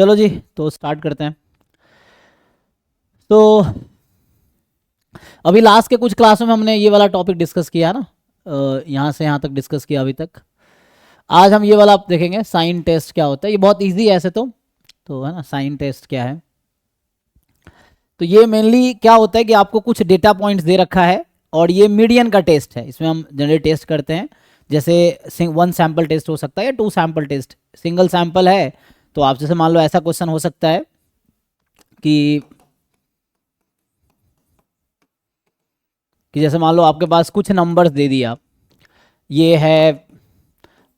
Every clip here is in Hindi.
चलो जी, तो स्टार्ट करते हैं। तो अभी लास्ट के कुछ क्लासों में हमने ये वाला टॉपिक डिस्कस किया ना, यहाँ से यहाँ तक डिस्कस किया अभी तक। आज हम ये वाला आप देखेंगे, साइन टेस्ट क्या होता है। ये बहुत इजी है ऐसे तो है ना, साइन टेस्ट क्या है। तो ये मेनली क्या होता है कि आपको कुछ डेटा पॉइंट्स दे रखा है और ये मीडियन का टेस्ट है। इसमें हम जनरली टेस्ट करते हैं, जैसे 1 सैंपल टेस्ट हो सकता है या 2 सैंपल टेस्ट। सिंगल सैंपल है तो आप जैसे मान लो ऐसा क्वेश्चन हो सकता है कि जैसे मान लो आपके पास कुछ नंबर्स दे दिया। ये है,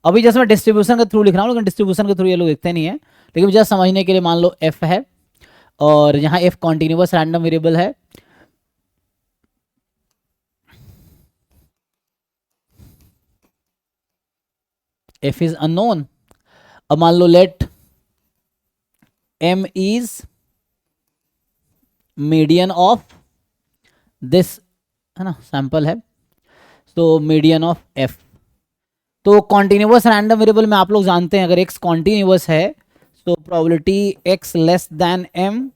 अभी जैसे मैं डिस्ट्रीब्यूशन के थ्रू लिख रहा हूँ, लेकिन डिस्ट्रीब्यूशन के थ्रू ये लोग लिखते नहीं है, लेकिन जस्ट समझने के लिए मान लो एफ है और यहाँ एफ कॉन्टिन्यूस रैंडम वेरिएबल है। F is unknown. अब मान लो let M is median of this, है ना, सैंपल है, तो मीडियन ऑफ एफ। तो कॉन्टिन्यूस रैंडम वेरिएबल में आप लोग जानते हैं, अगर एक्स कॉन्टिन्यूस है तो probability X less than M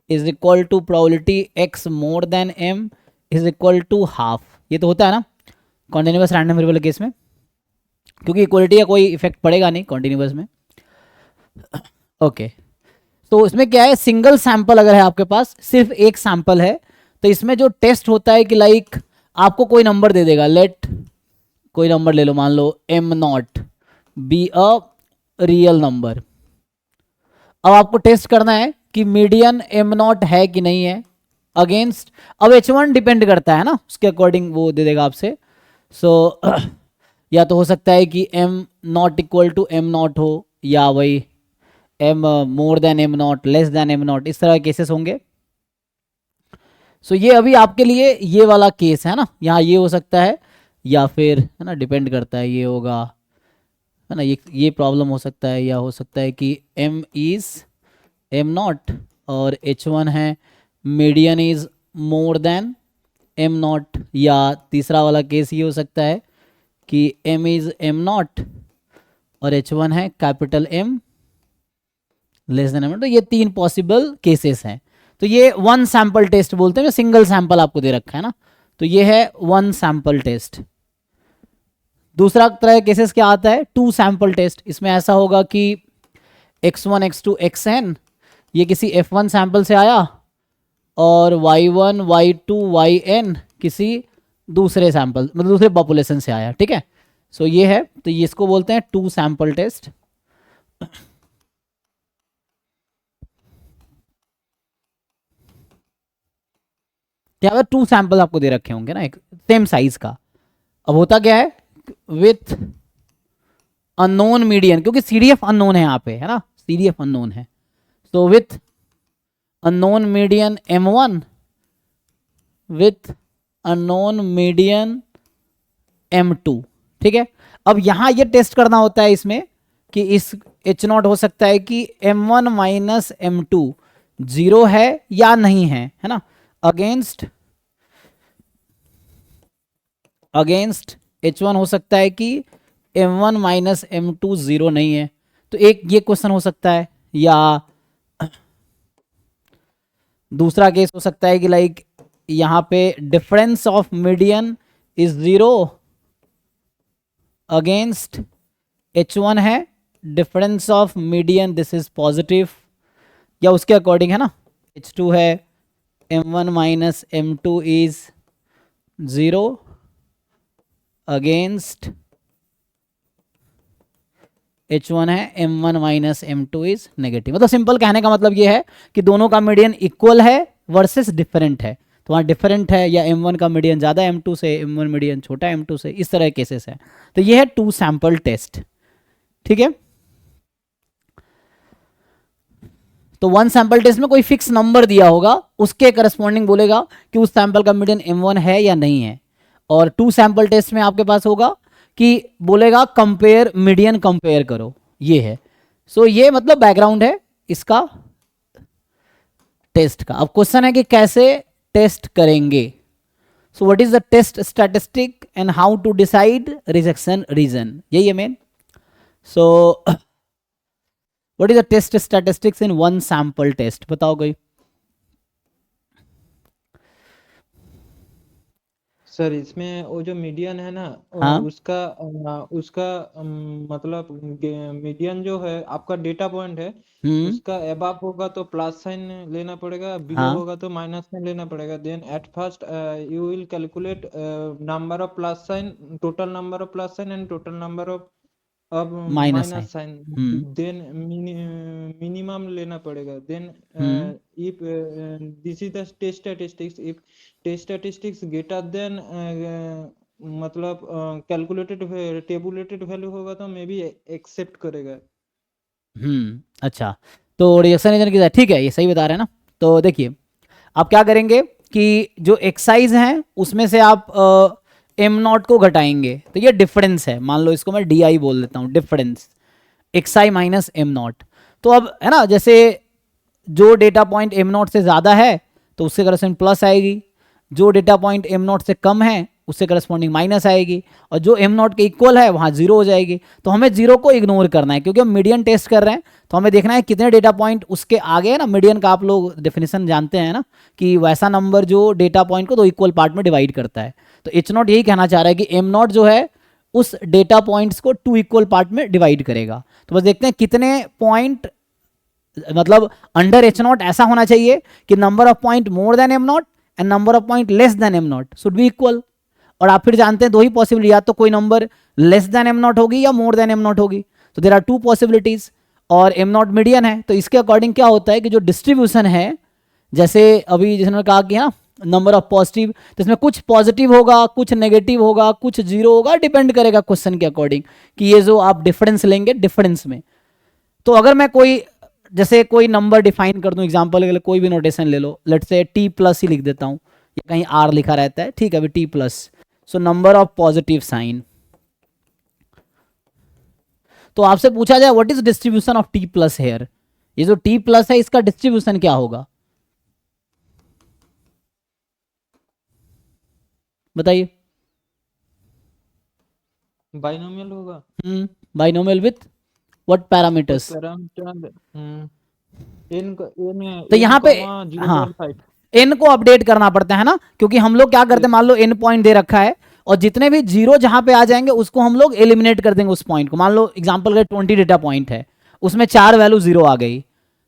is equal to probability X more than M is equal to half. ये तो होता है ना कॉन्टिन्यूस रैंडम वेरिएबल केस में, क्योंकि इक्वलिटी का कोई इफेक्ट पड़ेगा नहीं कॉन्टिन्यूस में। ओके, तो इसमें क्या है, सिंगल सैंपल अगर है आपके पास, सिर्फ एक सैंपल है, तो इसमें जो टेस्ट होता है कि लाइक आपको कोई नंबर दे देगा। लेट कोई नंबर ले लो, मान लो M not be a real number. अब आपको टेस्ट करना है कि मीडियन एम नॉट है कि नहीं है अगेंस्ट। अब H1 डिपेंड करता है ना, उसके अकॉर्डिंग वो दे देगा आपसे। सो या तो हो सकता है कि M not equal to M not हो, या वही M more than M not, less than M not, इस तरह के केसेस होंगे। सो ये अभी आपके लिए ये वाला केस है ना, यहाँ ये हो सकता है, या फिर है ना डिपेंड करता है, ये होगा, है ना, ये प्रॉब्लम हो सकता है, या हो सकता है कि एम इज एम नॉट और H1 है median is more than M not, या तीसरा वाला केस ये हो सकता है कि एम इज एम नॉट और H1 है capital M less than M. तो ये 3 पॉसिबल केसेस हैं। तो ये 1 सैंपल टेस्ट बोलते हैं, सिंगल सैंपल आपको दे रखा है ना, तो ये है 1 सैंपल टेस्ट। दूसरा तरह केसेस क्या आता है, 2 सैंपल टेस्ट। इसमें ऐसा होगा कि x1 x2 xn ये किसी f1 सैंपल से आया और y1 y2 yn किसी दूसरे सैंपल, मतलब दूसरे पॉपुलेशन से आया। ठीक है, सो ये है, तो ये इसको बोलते हैं 2 सैंपल टेस्ट। क्या अगर 2 सैंपल आपको दे रखे होंगे ना, एक सेम साइज का। अब होता क्या है, विथ अननोन मीडियन, क्योंकि CDF अननोन है यहाँ पे, है ना, CDF अननोन है, तो with unknown median M1 with unknown median M2। ठीक है, अब यहां ये टेस्ट करना होता है इसमें कि इस H0 हो सकता है कि M1 माइनस M2 जीरो है या नहीं है ना, अगेंस्ट H1 हो सकता है कि M1 माइनस M2 जीरो नहीं है। तो एक ये क्वेश्चन हो सकता है, या दूसरा केस हो सकता है कि लाइक यहाँ पे difference of median is zero against H1 है difference of median this is positive, या उसके अकॉर्डिंग है ना, H2 है M1 minus M2 is zero against H1 है M1 minus M2 is negative. मतलब सिंपल कहने का मतलब ये है कि दोनों का मीडियन इक्वल है वर्सेस डिफरेंट है। तो वहाँ डिफरेंट है, या M1 का मीडियन ज़्यादा M2 से, M1 मीडियन छोटा M2 से, इस तरह केसेस है। तो ये है 2 सैंपल टेस्ट। ठीक है, तो 1 सैंपल टेस्ट में कोई फिक्स नंबर दिया होगा, उसके करस्पॉन्डिंग बोलेगा कि उस सैंपल का मीडियन M1 है या नहीं है। और 2 सैंपल टेस्ट में आपके पास होगा कि बोलेगा कंपेयर मीडियन, कंपेयर करो, ये है। सो ये मतलब बैकग्राउंड है इसका टेस्ट का। अब क्वेश्चन है कि कैसे टेस्ट करेंगे। So what is the test statistic and how to decide rejection region, यही है main. So what is the test statistics in one sample test, बताओ कोई। सर इसमें वो जो मीडियन है ना, हाँ। उसका मतलब मीडियन जो है आपका डेटा पॉइंट है, हम्म। उसका एबाव होगा तो प्लस साइन लेना पड़ेगा, बिलो हाँ। होगा तो माइनस साइन लेना पड़ेगा। Then at first you will calculate number of plus sign, total number of plus sign and total number of अब minus sign. Minus sign. Hmm. Then minimum लेना पड़ेगा। Then hmm. If this is the test statistics, if test statistics greater than मतलब कैलकुलेटेड टेबुलेटेड वैल्यू होगा तो मे बी एक्सेप्ट करेगा। अच्छा, तो रिएक्शन रीजन की, ठीक है, ये सही बता रहे हैं ना। तो देखिए, आप क्या करेंगे कि जो एक्साइज हैं उसमें से आप एम नॉट को घटाएंगे, तो ये डिफरेंस है, मान लो इसको मैं डी आई बोल देता हूँ, difference x I minus am not. तो अब है ना, जैसे जो डेटा पॉइंट एम नॉट से ज़्यादा है तो उससे करस्पॉन्डिंग प्लस आएगी, जो डेटा पॉइंट एम नॉट से कम है उससे करस्पॉन्डिंग माइनस आएगी, और जो एम नॉट के इक्वल है वहाँ जीरो हो जाएगी। तो हमें जीरो को इग्नोर करना है, क्योंकि हम मीडियन टेस्ट कर रहे हैं, तो हमें देखना है कितने डेटा पॉइंट उसके आगे है ना। मीडियन का आप लोग डेफिनेशन जानते हैं ना, कि वैसा नंबर जो डेटा पॉइंट को दो इक्वल पार्ट में डिवाइड करता है। तो एच नॉट यही कहना चाह रहा है कि एम नॉट जो है उस डेटा पॉइंट्स को टू इक्वल पार्ट में डिवाइड करेगा। तो बस देखते हैं कितने पॉइंट, मतलब अंडर एच नॉट ऐसा होना चाहिए कि number of point more than M not and number of point less than M not should be equal. और आप फिर जानते हैं दो ही पॉसिबिलिटी, या तो कोई number less than M not होगी या मोर देन एम नॉट होगी। तो देर आर टू पॉसिबिलिटीज, और एम नॉट मीडियन है, तो इसके अकॉर्डिंग क्या होता है कि जो डिस्ट्रीब्यूशन है, जैसे अभी जिसने कहा कि हाँ नंबर ऑफ पॉजिटिव, तो इसमें कुछ पॉजिटिव होगा, कुछ नेगेटिव होगा, कुछ जीरो होगा, डिपेंड करेगा क्वेश्चन के अकॉर्डिंग कि ये जो आप डिफरेंस लेंगे डिफरेंस में। तो अगर मैं कोई, जैसे कोई नंबर डिफाइन कर दूं, एग्जांपल के लिए कोई भी नोटेशन ले लो, लेट से टी प्लस ही लिख देता हूं, ये कहीं आर लिखा रहता है, ठीक है, अभी T plus, so number of positive sign. तो आपसे पूछा जाए what is distribution of T plus here, ये जो टी प्लस है इसका डिस्ट्रीब्यूशन क्या होगा, बताइए। बाइनोमियल होगा। बाइनोमियल विथ व्हाट कुछ पैरामीटर्स। पैरामीटर एन एन तो एन यहाँ पे, कॉमा जीरो हाँ, पॉइंट फाइव। एन को अपडेट करना पड़ता है ना, क्योंकि हम लोग क्या करते हैं, मान लो एन पॉइंट दे रखा है, और जितने भी जीरो जहां पे आ जाएंगे उसको हम लोग एलिमिनेट कर देंगे उस पॉइंट को। मान लो एग्जांपल के 20 डेटा पॉइंट है, उसमें 4 वैल्यू जीरो आ गई,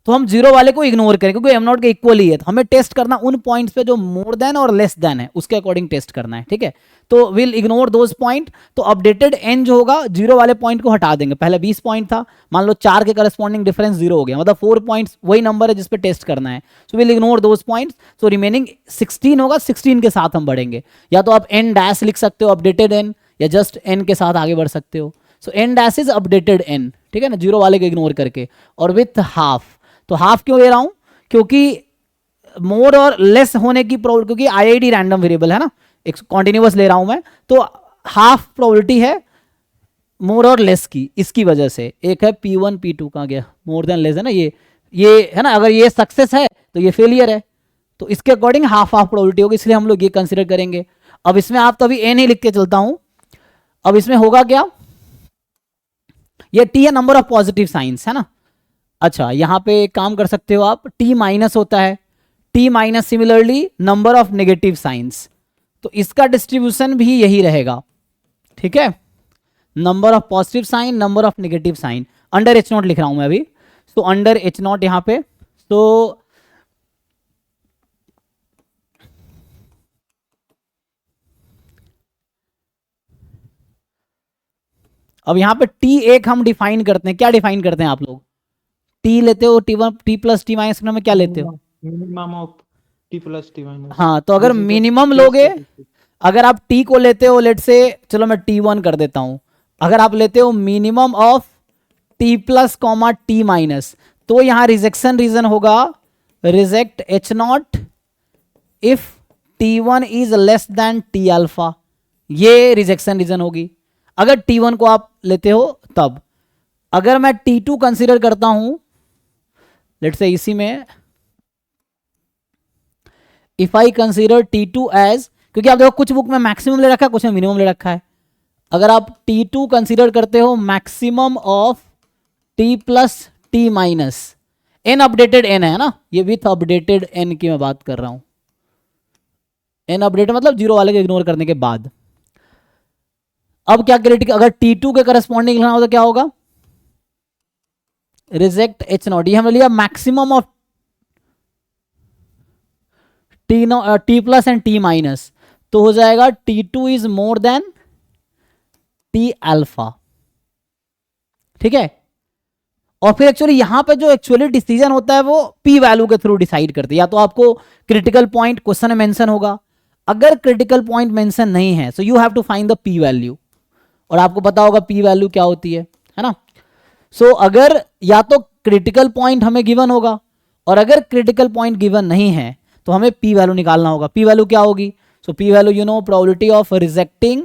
तो हम जीरो वाले को इग्नोर करें, क्योंकि एम नॉट के इक्वल ही है। तो हमें टेस्ट करना उन पॉइंट्स पे जो मोर देन और लेस देन है, उसके अकॉर्डिंग टेस्ट करना है, ठीक है। तो विल इग्नोर दोज पॉइंट। तो अपडेटेड एन जो होगा जीरो वाले पॉइंट को हटा देंगे। पहले 20 पॉइंट था, मान लो 4 के करस्पॉन्डिंग डिफरेंस जीरो हो गया, मतलब 4 पॉइंट्स वही नंबर है जिस पे टेस्ट करना है। So will ignore those points, so remaining 16 होगा, 16 के साथ हम बढ़ेंगे। या तो आप एन डैश लिख सकते हो, अपडेटेड एन, या जस्ट एन के साथ आगे बढ़ सकते हो। So N dash is updated N, ठीक है ना, जीरो वाले को इग्नोर करके, और विथ हाफ। तो हाफ क्यों ले रहा हूं, क्योंकि मोर और लेस होने की प्रोबेबिलिटी, क्योंकि आईआईडी रैंडम वेरिएबल है ना, एक कॉन्टिन्यूअस ले रहा हूं मैं, तो हाफ प्रोबेबिलिटी है मोर और लेस की, इसकी वजह से। एक है P1 P2 का गया, मोर देन लेस है ना, ये है ना, अगर ये सक्सेस है तो ये फेलियर है, तो इसके अकॉर्डिंग हाफ हाफ प्रोबेबिलिटी होगी, इसलिए हम लोग ये कंसिडर करेंगे। अब इसमें आप तो अभी एन ही लिख के चलता हूं, अब इसमें होगा क्या, ये टी है नंबर ऑफ पॉजिटिव साइंस, है ना। अच्छा, यहां पे एक काम कर सकते हो आप, टी माइनस होता है, T minus similarly number of negative signs, तो इसका डिस्ट्रीब्यूशन भी यही रहेगा, ठीक है। Number of positive sign, number of negative sign, under H not लिख रहा हूं मैं अभी, तो अंडर एच नॉट यहां पे, तो अब यहां पे टी एक हम डिफाइन करते हैं, क्या डिफाइन करते हैं आप लोग, टी लेते हो, T one T plus T minus में क्या लेते हो, minimum of T plus T minus. हाँ, तो अगर this is the minimum test लोगे, स्टैटिस्टिक्स। अगर आप टी को लेते हो, लेट से चलो मैं T1 कर देता हूं, अगर आप लेते हो minimum of T plus comma T minus, तो यहां रिजेक्शन रीजन होगा reject H not if T1 is less than T alpha, ये रिजेक्शन रीजन होगी अगर T1 को आप लेते हो तब। अगर मैं T2 कंसीडर करता हूं, लेट से इसी में if I consider T2 as, क्योंकि आप देखो कुछ बुक में मैक्सिमम ले रखा है, कुछ में मिनिमम ले रखा है। अगर आप T2 कंसीडर करते हो maximum of T plus T minus N updated N है ना, ये विथ अपडेटेड एन की मैं बात कर रहा हूं। एन अपडेटेड मतलब जीरो वाले को इग्नोर करने के बाद। अब क्या क्रिटिकल, अगर T2 के करस्पॉन्डिंग लिखना हो तो क्या होगा, रिजेक्ट एच नॉट। ये हमने लिया maximum of T no T plus and T minus, तो हो जाएगा T2 is more than T alpha, ठीक है। और फिर एक्चुअली यहां पे जो एक्चुअली डिसीजन होता है वो पी वैल्यू के थ्रू डिसाइड करते हैं। या तो आपको क्रिटिकल पॉइंट क्वेश्चन में मेंशन होगा, अगर क्रिटिकल पॉइंट मेंशन नहीं है so you have to find the P value, और आपको पता होगा पी वैल्यू क्या होती है ना। सो अगर या तो क्रिटिकल पॉइंट हमें गिवन होगा, और अगर क्रिटिकल पॉइंट गिवन नहीं है तो हमें पी वैल्यू निकालना होगा। पी वैल्यू क्या होगी, so P value you know probability of rejecting.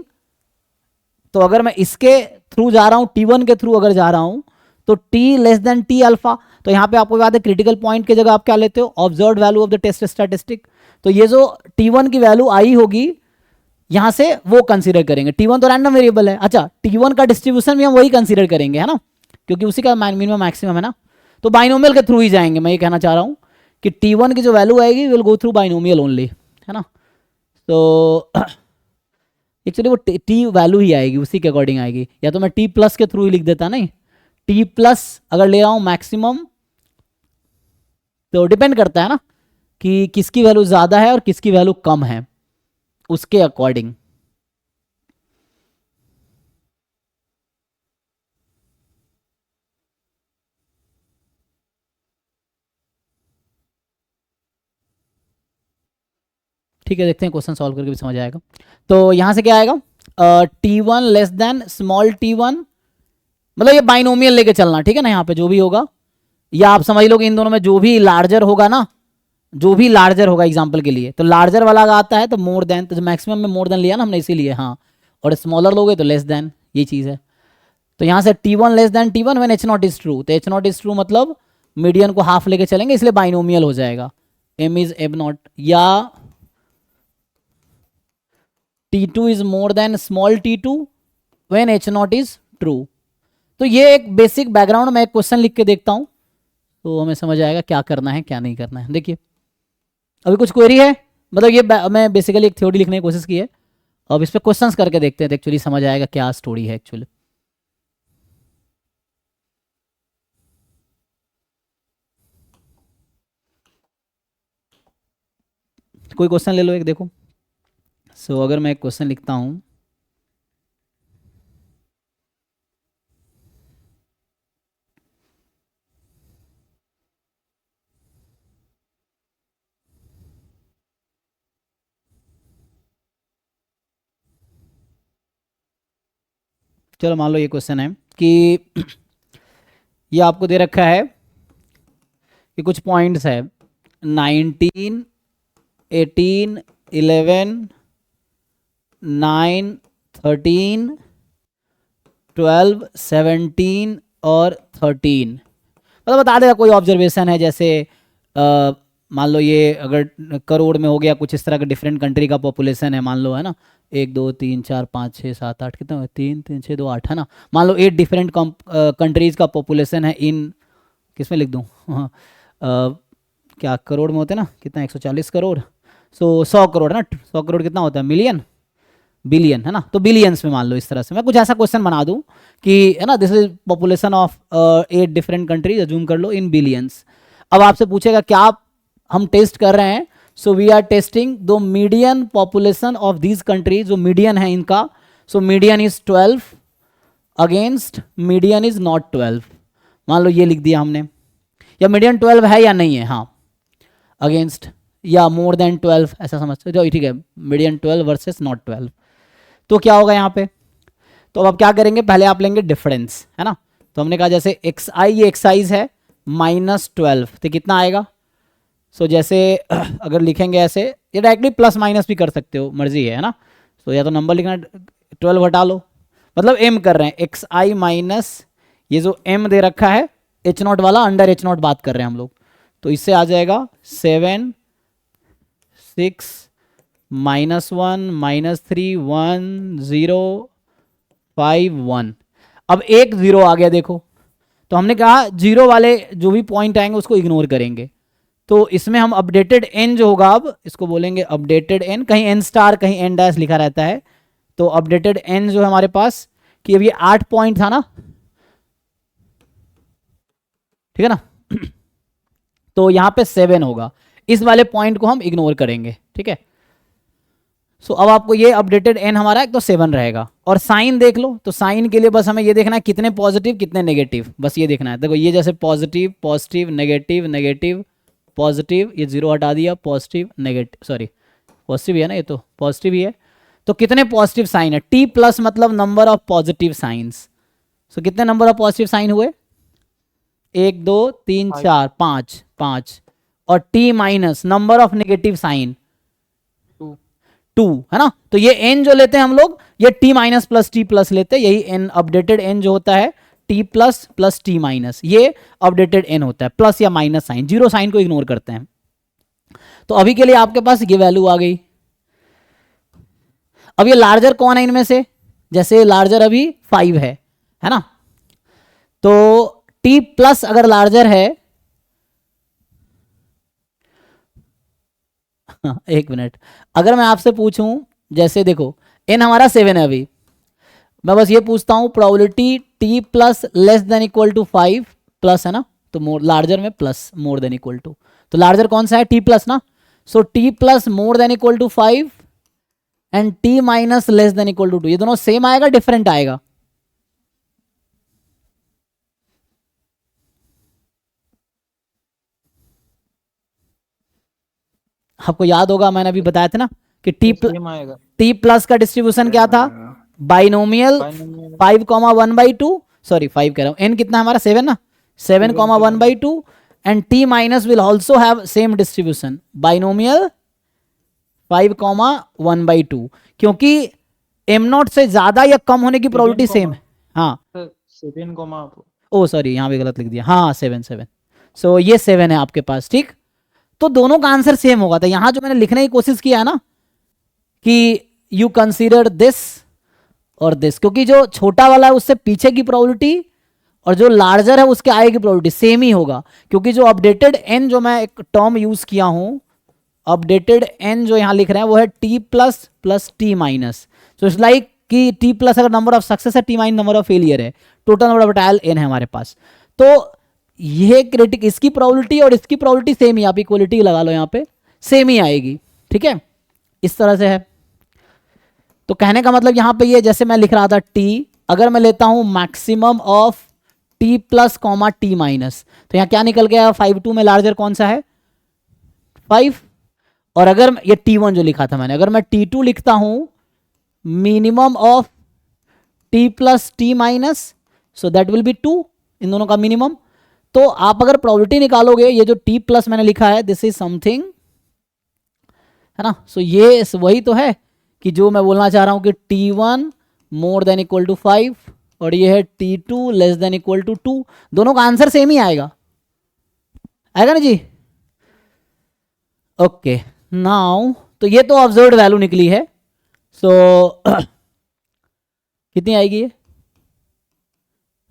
तो अगर मैं इसके थ्रू जा रहा हूं, T1 के थ्रू अगर जा रहा हूं तो T less then T alpha, तो यहां पे आपको याद है क्रिटिकल पॉइंट की जगह आप क्या लेते हो, observed value of the test statistic. तो ये जो T1 की वैल्यू आई होगी यहां से वो कंसीडर करेंगे। T1 तो रैंडम वेरिएबल है, अच्छा T1 का डिस्ट्रीब्यूशन भी हम वही कंसीडर करेंगे है ना, क्योंकि उसी का मिनिमम मैक्सिमम है ना। तो बाइनोमियल के थ्रू ही जाएंगे, मैं ये कहना चाह रहा हूं कि T1 की जो वैल्यू आएगी will go through binomial only, है ना। तो एक्चुअली वो टी वैल्यू ही आएगी, उसी के अकॉर्डिंग आएगी। या तो मैं टी प्लस के थ्रू ही लिख देता, नहीं टी प्लस अगर ले रहा हूं मैक्सिमम, तो डिपेंड करता है ना कि किसकी वैल्यू ज्यादा है और किसकी वैल्यू कम है, उसके अकॉर्डिंग। ठीक है, देखते हैं क्वेश्चन सॉल्व करके भी समझ आएगा। तो यहां से क्या आएगा, T1 less than small T1, मतलब ये बाइनोमियल लेके चलना, ठीक है ना। यहाँ पे जो भी होगा, या आप समझ लो कि इन दोनों में जो भी लार्जर होगा ना, जो भी लार्जर होगा एग्जांपल के लिए, तो लार्जर वाला आता है तो मोर देन, तो मैक्सिमम में मोर देन लिया ना हमने इसीलिए, हाँ। और स्मॉलर लोगे तो लेस देन, ये चीज़ है। तो यहाँ से T1 less than T1 when H naught is true, तो H नॉट इज ट्रू मतलब मीडियन को हाफ लेके चलेंगे, इसलिए बाइनोमियल हो जाएगा। M इज एब नॉट, या T2 is more then small T2 when H naught is true. तो ये एक बेसिक बैकग्राउंड में एक क्वेश्चन लिख के देखता हूं, तो हमें समझ आएगा क्या करना है क्या नहीं करना है। देखिए अभी कुछ क्वेरी है, मतलब ये मैं बेसिकली एक थ्योरी लिखने की कोशिश की है, अब इस पे क्वेश्चंस करके देखते हैं तो एक्चुअली समझ आएगा क्या स्टोरी है एक्चुअली। कोई क्वेश्चन ले लो एक, देखो। सो अगर मैं एक क्वेश्चन लिखता हूं, चलो मान लो ये क्वेश्चन है कि ये आपको दे रखा है कि कुछ पॉइंट्स है 19, 18, 11, 9, 13, 12, 17 और 13, मतलब बता देगा कोई ऑब्जर्वेशन है, जैसे मान लो ये अगर करोड़ में हो गया, कुछ इस तरह का डिफरेंट कंट्री का पॉपुलेशन है मान लो, है ना। 1 2 3 4 5 6 7 8 कितना है, 3 3 6 2 8, है ना। मान लो 8 डिफरेंट कंट्रीज का पॉपुलेशन है इन, किस में लिख दूँ हाँ, क्या करोड़ में होते हैं ना, कितना 140 करोड़, सो 100 करोड़ है ना। 100 करोड़ कितना होता है, मिलियन, बिलियन, है ना। तो बिलियंस में मान लो, इस तरह से मैं कुछ ऐसा क्वेश्चन बना दूं कि, है ना, this is population of 8 different countries, assume कर लो इन बिलियंस। अब आपसे पूछेगा क्या हम टेस्ट कर रहे हैं, so we are testing the median population of these countries, जो मीडियन है इनका। So median is 12 against median is not 12, मान लो ये लिख दिया हमने, या मीडियन 12 है या नहीं है, हाँ, अगेंस्ट या मोर देन 12 ऐसा समझते हो, ठीक है, मीडियन 12 वर्सेस नॉट 12। तो क्या होगा यहाँ पे, तो अब आप क्या करेंगे, पहले आप लेंगे डिफरेंस, है ना। तो हमने कहा जैसे XI, ये एक्साइज है -12, तो कितना आएगा। सो जैसे अगर लिखेंगे ऐसे, ये डायरेक्टली प्लस माइनस भी कर सकते हो, मर्जी है ना। तो या तो नंबर लिखना, 12 हटा लो, मतलब M कर रहे हैं, XI माइनस ये जो M दे रखा है H नॉट वाला, अंडर H नॉट बात कर रहे हैं हम लोग, तो इससे आ जाएगा 7 6 -1 -3 1 0 5 1। अब एक 0 आ गया देखो, तो हमने कहा जीरो वाले जो भी पॉइंट आएंगे उसको इग्नोर करेंगे। तो इसमें हम अपडेटेड एन जो होगा, अब इसको बोलेंगे अपडेटेड एन, कहीं एन स्टार कहीं एन डैश लिखा रहता है। तो अपडेटेड एन जो है हमारे पास, कि अब ये 8 पॉइंट था ना, ठीक है ना। तो यहाँ पे 7 होगा, इस वाले पॉइंट को हम इग्नोर करेंगे, ठीक है। सो अब आपको ये अपडेटेड एन हमारा एक तो 7 रहेगा। और साइन देख लो, तो साइन के लिए बस हमें ये देखना है कितने पॉजिटिव कितने नेगेटिव, बस ये देखना है। देखो ये जैसे positive positive negative negative positive, ये जीरो हटा दिया, पॉजिटिव नेगेटिव, सॉरी पॉजिटिव ही है ना, ये तो पॉजिटिव ही है। तो कितने पॉजिटिव साइन है, टी प्लस मतलब नंबर ऑफ पॉजिटिव साइंस। सो कितने नंबर ऑफ पॉजिटिव साइन हुए, 1 2 3 4 5 5। और T minus number of negative sign 2, है ना। तो ये एन जो लेते हैं हम लोग, ये T minus plus T plus लेते हैं, यही एन अपडेटेड एन जो होता है, T plus plus T minus, ये अपडेटेड एन होता है, प्लस या माइनस साइन, जीरो साइन को इग्नोर करते हैं। तो अभी के लिए आपके पास ये वैल्यू आ गई। अब ये लार्जर कौन है इनमें से, जैसे लार्जर अभी 5 है ना। तो टी प्लस अगर लार्जर है, एक मिनट, अगर मैं आपसे पूछूं, जैसे देखो एन हमारा 7 है अभी, मैं बस ये पूछता हूं probability T plus less than equal to 5 plus है ना, तो मोर लार्जर में plus more than equal to, तो लार्जर कौन सा है, टी प्लस ना। So T plus more than equal to 5 and T minus less than equal to 2, ये दोनों सेम आएगा डिफरेंट आएगा, आपको याद होगा मैंने अभी बताया था ना कि सेम आएगा। टी प्लस का डिस्ट्रीब्यूशन क्या था, बाइनोमियल 5,1/2, सॉरी 5 कह रहा हूं, एन कितना हमारा 7 ना, 7,1/2 and T minus will also have same distribution, binomial 5,1/2, क्योंकि एम नॉट से ज्यादा या कम होने की प्रोबेबिलिटी सेम है। हाँ 7, ओ सॉरी यहाँ भी गलत लिख दिया, हाँ 7 सो ये 7 है आपके पास, ठीक। तो दोनों का आंसर सेम होगा। तो यहां जो मैंने लिखने की कोशिश किया है ना कि यू कंसीडर दिस और दिस, क्योंकि जो छोटा वाला है उससे पीछे की प्रोबेबिलिटी और जो लार्जर है उसके आगे की प्रोबेबिलिटी सेम ही होगा, क्योंकि जो अपडेटेड एन जो मैं एक टर्म यूज किया हूं, अपडेटेड एन जो यहां लिख रहे हैं वो है T plus plus T minus. So it's like कि टी प्लस अगर नंबर ऑफ सक्सेस है, T minus number of failure है, total number of trial N है हमारे पास। तो ये क्रिटिक, इसकी प्रोबेबिलिटी और इसकी प्रोबेबिलिटी सेम ही, आप इक्वलिटी लगा लो यहाँ पे, सेम ही आएगी, ठीक है, इस तरह से है। तो कहने का मतलब यहाँ पे ये जैसे मैं लिख रहा था टी, अगर मैं लेता हूं maximum of T plus comma T minus, तो यहाँ क्या निकल गया, 5 2 में लार्जर कौन सा है 5। और अगर ये T1 जो लिखा था मैंने, अगर मैं T2 लिखता हूं minimum of T plus T minus, so that will B 2, इन दोनों का मिनिमम। तो आप अगर प्रोबेबिलिटी निकालोगे, ये जो टी प्लस मैंने लिखा है दिस इज समथिंग, है ना। सो ये वही तो है कि जो मैं बोलना चाह रहा हूं कि T1 more than equal to 5 और ये है T2 less than equal to 2, दोनों का आंसर सेम ही आएगा, आएगा ना जी। ओके नाउ, तो ये तो ऑब्जर्व्ड वैल्यू निकली है। सो कितनी आएगी ये,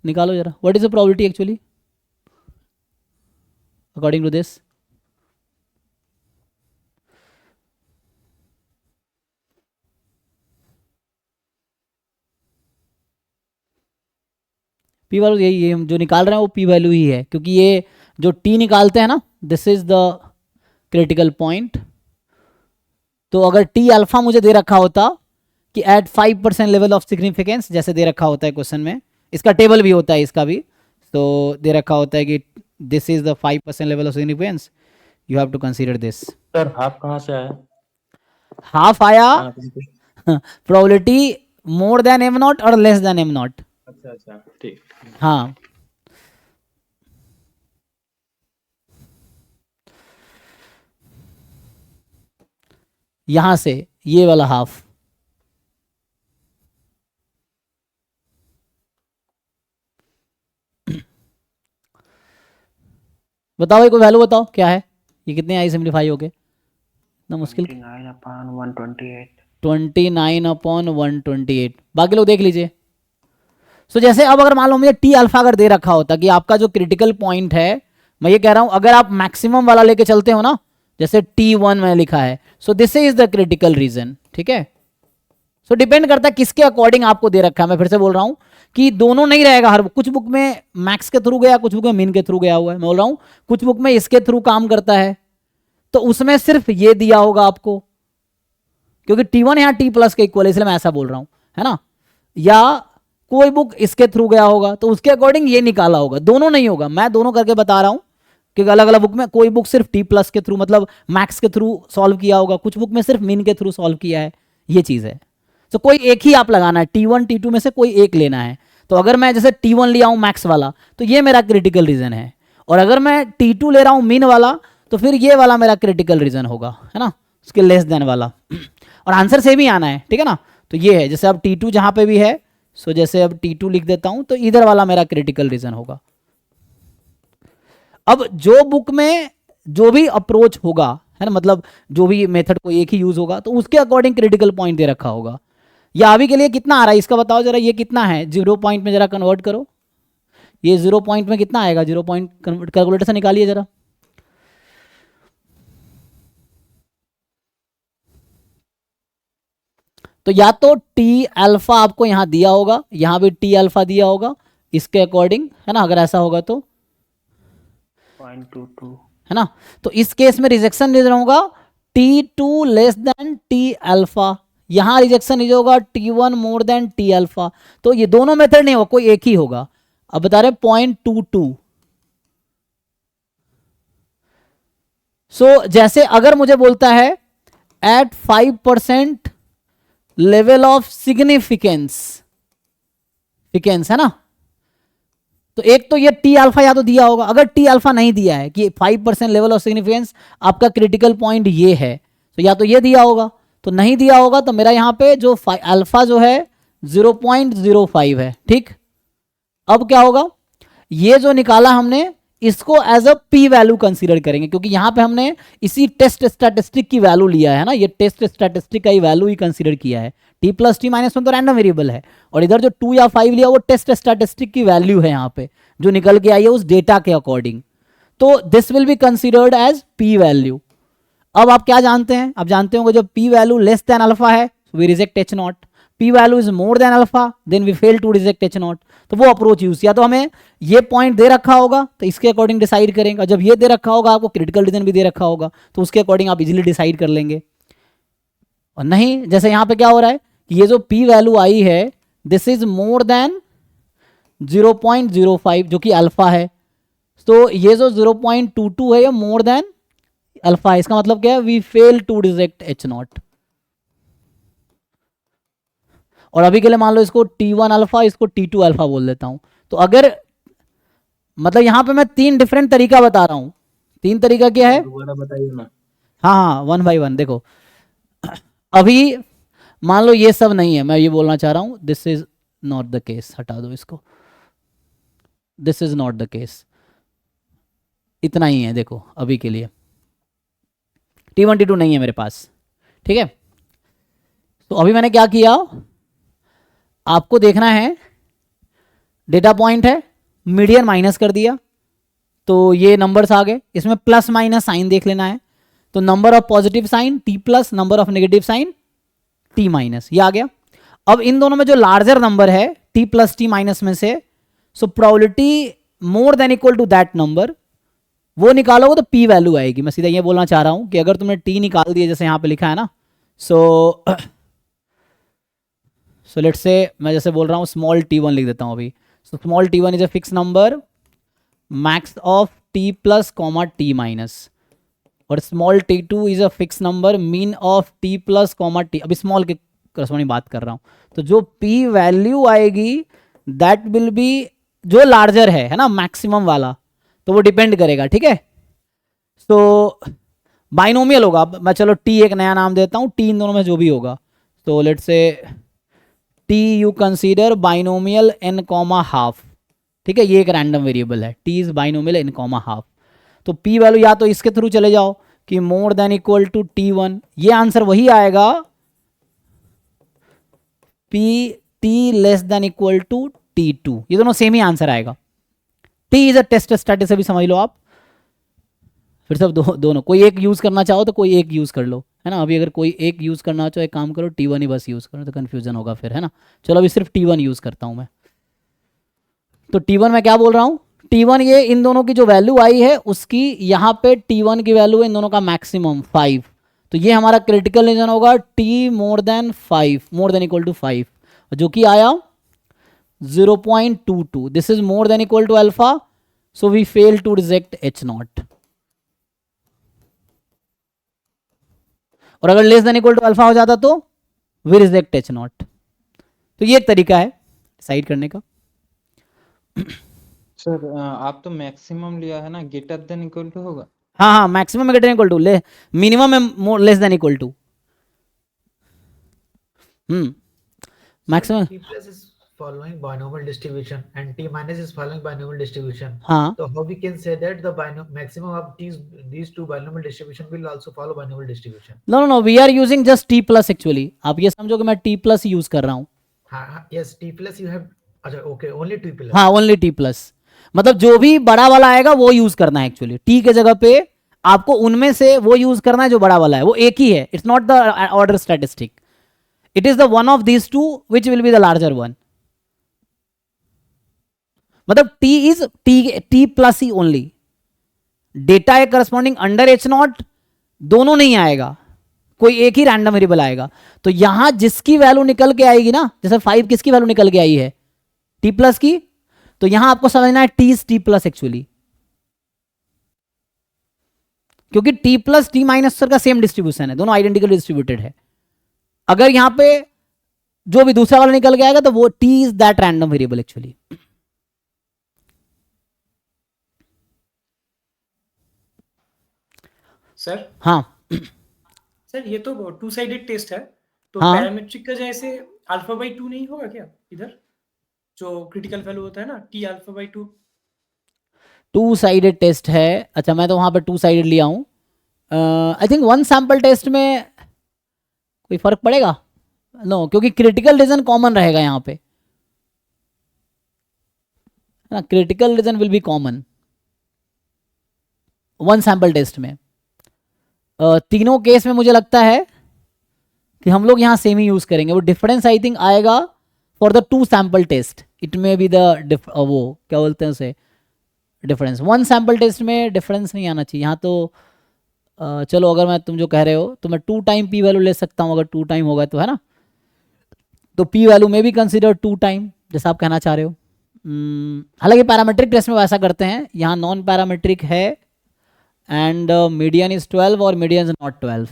निकालो जरा, what is the probability actually according to this. P value यही है, हम जो निकाल रहे हैं वो पी वैल्यू ही है, क्योंकि ये जो टी निकालते हैं ना, this is the critical point. तो अगर टी अल्फा मुझे दे रखा होता कि एट 5% लेवल ऑफ सिग्निफिकेंस, जैसे दे रखा होता है क्वेश्चन में, इसका टेबल भी होता है इसका भी, तो दे रखा होता है कि this is the 5% level of significance, you have to consider this. Sir half कहाँ से आया? हाफ आया हाँ, probability more than M not और लेस देन एम नॉट। अच्छा अच्छा ठीक। हाँ यहां से ये वाला हाफ, बताओ ये कोई वैल्यू बताओ क्या है, ये कितने आई सिंप्लीफाई हो गए, इतना मुश्किल 29/128। 29/128, बाकी लोग देख लीजिए। सो जैसे अब अगर मान लो मुझे टी अल्फा अगर दे रखा होता कि आपका जो क्रिटिकल पॉइंट है, मैं ये कह रहा हूं अगर आप मैक्सिमम वाला लेके चलते हो ना, जैसे T1 में लिखा है, so this is the critical reason, ठीक है। सो डिपेंड करता है किसके अकॉर्डिंग आपको दे रखा है। मैं फिर से बोल रहा हूं कि दोनों नहीं रहेगा हर, कुछ बुक में मैक्स के थ्रू गया, कुछ बुक में मीन के थ्रू गया हुआ है। मैं बोल रहा हूं कुछ बुक में इसके थ्रू काम करता है, तो उसमें सिर्फ ये दिया होगा आपको, क्योंकि T1 यहाँ T प्लस के इक्वल है, इसलिए मैं ऐसा बोल रहा हूं, है ना। या कोई बुक इसके थ्रू गया होगा तो उसके अकॉर्डिंग ये निकाला होगा, दोनों नहीं होगा। मैं दोनों करके बता रहा हूं कि अलग अलग बुक में कोई बुक सिर्फ T प्लस के थ्रू मतलब मैक्स के थ्रू सॉल्व किया होगा, कुछ बुक में सिर्फ मीन के थ्रू सॉल्व किया है, ये चीज़ है। तो कोई एक ही आप लगाना है, T1 T2 में से कोई एक लेना है। तो अगर मैं जैसे T1 लिया हूं मैक्स वाला, तो ये मेरा क्रिटिकल रीजन है, और अगर मैं T2 ले रहा हूं मीन वाला, तो फिर ये वाला मेरा क्रिटिकल रीजन होगा, है ना, उसके लेस देन वाला। और आंसर सेम ही आना है, ठीक है ना। तो ये है, जैसे अब T2 जहां पे भी है, सो जैसे अब T2 लिख देता हूं, तो इधर वाला मेरा क्रिटिकल रीजन होगा। अब जो बुक में जो भी अप्रोच होगा, है ना, मतलब जो भी मेथड को एक ही यूज होगा, तो उसके अकॉर्डिंग क्रिटिकल पॉइंट दे रखा होगा। या अभी के लिए कितना आ रहा है इसका बताओ जरा, ये कितना है 0 पॉइंट में, जरा कन्वर्ट करो, ये 0 पॉइंट में कितना आएगा, 0 पॉइंट कैलकुलेटर से निकालिए जरा। तो या तो टी अल्फा आपको यहां दिया होगा, यहां भी टी अल्फा दिया होगा इसके अकॉर्डिंग, है ना, अगर ऐसा होगा तो 0.22 है ना। तो इस केस में रिजेक्शन रीजन होगा T2 less than T alpha, यहां रिजेक्शन रीजन होगा T1 मोर देन टी अल्फा। तो ये दोनों मेथड नहीं होगा, कोई एक ही होगा। अब बता रहे 0.22। सो जैसे अगर मुझे बोलता है एट 5% लेवल ऑफ सिग्निफिकेंस, है ना, तो एक तो ये टी अल्फा या तो दिया होगा, अगर टी अल्फा नहीं दिया है कि 5% लेवल ऑफ सिग्निफिकेंस आपका क्रिटिकल पॉइंट ये है, तो या तो ये दिया होगा, तो नहीं दिया होगा तो मेरा यहां पे जो अल्फा जो है 0.05 है, ठीक। अब क्या होगा, ये जो निकाला हमने इसको as a P value consider करेंगे, क्योंकि यहां पे हमने इसी टेस्ट स्टैटिस्टिक की वैल्यू लिया है ना, ये टेस्ट स्टैटिस्टिक का ही वैल्यू ही कंसीडर किया है। T प्लस T माइनस 1 तो रैंडम वेरिएबल है, और इधर जो 2 या 5 लिया वो टेस्ट स्टैटिस्टिक की वैल्यू है यहाँ पे, जो निकल के आई है उस डेटा के अकॉर्डिंग। तो this will be considered as P value. अब आप क्या जानते हैं, आप जानते होंगे जब P value less than alpha है we reject H not, P value is more than alpha then we fail to reject H not. तो वो अप्रोच यूज किया, तो हमें ये पॉइंट दे रखा होगा तो इसके अकॉर्डिंग डिसाइड करेंगे, जब ये दे रखा होगा आपको क्रिटिकल रीजन भी दे रखा होगा तो उसके अकॉर्डिंग आप इजीली डिसाइड कर लेंगे। और नहीं, जैसे यहां पे क्या हो रहा है कि ये जो पी वैल्यू आई है दिस इज मोर देन 0.05 जो कि अल्फा है, तो ये जो 0.22 है ये मोर देन अल्फा है, इसका मतलब क्या है, we fail to reject H not. और अभी के लिए मान लो इसको T1 अल्फा, इसको T2 अल्फा बोल देता हूं। तो अगर मतलब यहां पे मैं 3 डिफरेंट तरीका बता रहा हूं, 3 तरीका क्या है, दोबारा बताइए ना। हाँ 1 बाई 1 देखो। अभी मान लो ये सब नहीं है, मैं ये बोलना चाह रहा हूं this is not the case, हटा दो इसको, this is not the case, इतना ही है देखो अभी के लिए, T1 T2 नहीं है मेरे पास, ठीक है। तो अभी मैंने क्या किया, आपको देखना है डेटा पॉइंट है, मीडियन माइनस कर दिया तो ये नंबर्स आ गए, इसमें प्लस माइनस साइन देख लेना है, तो number of positive sign T plus, number of negative sign T minus, ये आ गया। अब इन दोनों में जो लार्जर नंबर है T प्लस T माइनस में से, so probability more than equal to that number वो निकालोगे तो P वैल्यू आएगी। मैं सीधा ये बोलना चाह रहा हूं कि अगर तुमने T निकाल दिया जैसे यहां पे लिखा है ना, सो लेट्स से मैं जैसे बोल रहा हूं स्मॉल T1 लिख देता हूं अभी, so small T1 is a fix number max of T plus comma T minus, और small T2 is a fix number mean of T plus comma T, अभी स्मॉल के करस्पॉन्डिंग बात कर रहा हूं। तो जो P वैल्यू आएगी दैट विल बी जो लार्जर है ना मैक्सिमम वाला, तो वो डिपेंड करेगा, ठीक है। तो बाइनोमियल होगा, मैं चलो T एक नया नाम देता हूं, T इन दोनों में जो भी होगा, तो let's say T you consider binomial n comma half, ठीक है, ये एक रैंडम वेरिएबल है, T is binomial n comma half. तो P वैल्यू या तो इसके थ्रू चले जाओ कि मोर देन इक्वल टू T1, ये आंसर वही आएगा P T less than equal to T2, ये दोनों सेम ही आंसर आएगा। T is a test statistic, अभी समझ लो आप। फिर सब दोनों, कोई एक यूज करना चाहो तो कोई एक यूज कर लो, है ना। अभी अगर कोई एक यूज करना चाहो, एक काम करो, T1 ही बस यूज करो, तो कंफ्यूजन होगा फिर, है ना। चलो अभी सिर्फ T1 यूज करता हूं मैं। तो T1 मैं क्या बोल रहा हूं, T1 ये इन दोनों की जो वैल्यू आई है उसकी, यहाँ पे T1 की वैल्यू है इन दोनों का मैक्सिमम 5, तो ये हमारा क्रिटिकल रीजन होगा T more than 5, more than equal to 5, जो कि आया 0.22। This is more than equal to alpha, so we fail to reject H0। और अगर less than equal to alpha हो जाता तो वी रिजेक्ट H0। तो ये एक तरीका है डिसाइड करने का। सर आप तो मैक्सिमम लिया है ना, ग्रेटर देन इक्वल टू होगा। हाँ हाँ, मैक्सिमम ग्रेटर इक्वल टू, ले मिनिमम है more less than equal to. Maximum, T plus is following binomial distribution and T minus is following binomial distribution. हाँ So how we can say that the maximum of these two binomial distribution will also follow binomial distribution? No no no, we are using just T plus. Actually आप ये समझो कि मैं T प्लस यूज कर रहा हूँ। Yes, T plus you have. अच्छा, okay, only T plus. हाँ, ओनली T प्लस, मतलब जो भी बड़ा वाला आएगा वो यूज करना है। एक्चुअली T के जगह पे आपको उनमें से वो यूज करना है जो बड़ा वाला है, वो एक ही है। It's not the order statistic, it is the one of these two which will be the larger one. मतलब T is T plus he only, data है करस्पॉन्डिंग अंडर H0, दोनों नहीं आएगा, कोई एक ही रैंडम वेरिएबल आएगा। तो यहां जिसकी वैल्यू निकल के आएगी ना, जैसे 5 किसकी वैल्यू निकल के आई है, T प्लस की, तो यहां आपको समझना है T is T plus actually, क्योंकि T प्लस T माइनस का सेम डिस्ट्रीब्यूशन है, दोनों आइडेंटिकल डिस्ट्रीब्यूटेड है। अगर यहां पे जो भी दूसरा वाला निकल के आएगा तो वो T is that random variable actually. Sir हाँ सर ये तो टू साइडेड टेस्ट है, तो हाँ। पैरामीट्रिक का जैसे अल्फा बाई 2 नहीं होगा क्या इधर, जो क्रिटिकल वैल्यू होता है ना T alpha by 2? Two sided test है, अच्छा मैं तो वहां पर टू साइडेड लिया हूं। I think one sample test में कोई फर्क पड़ेगा? नो, क्योंकि क्रिटिकल रीजन कॉमन रहेगा यहाँ पे, ना, critical region will be common one sample test में। तीनों केस में मुझे लगता है कि हम लोग यहाँ सेम ही यूज करेंगे। वो डिफरेंस आई थिंक आएगा for the two sample test, it may be the वो क्या बोलते हैं उसे, डिफरेंस। वन सैंपल टेस्ट में डिफरेंस नहीं आना चाहिए यहाँ तो। चलो अगर मैं, तुम जो कह रहे हो तो मैं 2 टाइम पी वैल्यू ले सकता हूँ, अगर 2 टाइम होगा तो, है ना। तो पी वैल्यू में भी कंसिडर 2 टाइम, जैसा आप कहना चाह रहे हो। हालांकि पैरामेट्रिक टेस्ट में वैसा करते हैं, यहाँ नॉन पैरामेट्रिक है एंड मीडियन इज 12 और मीडियन इज नॉट 12।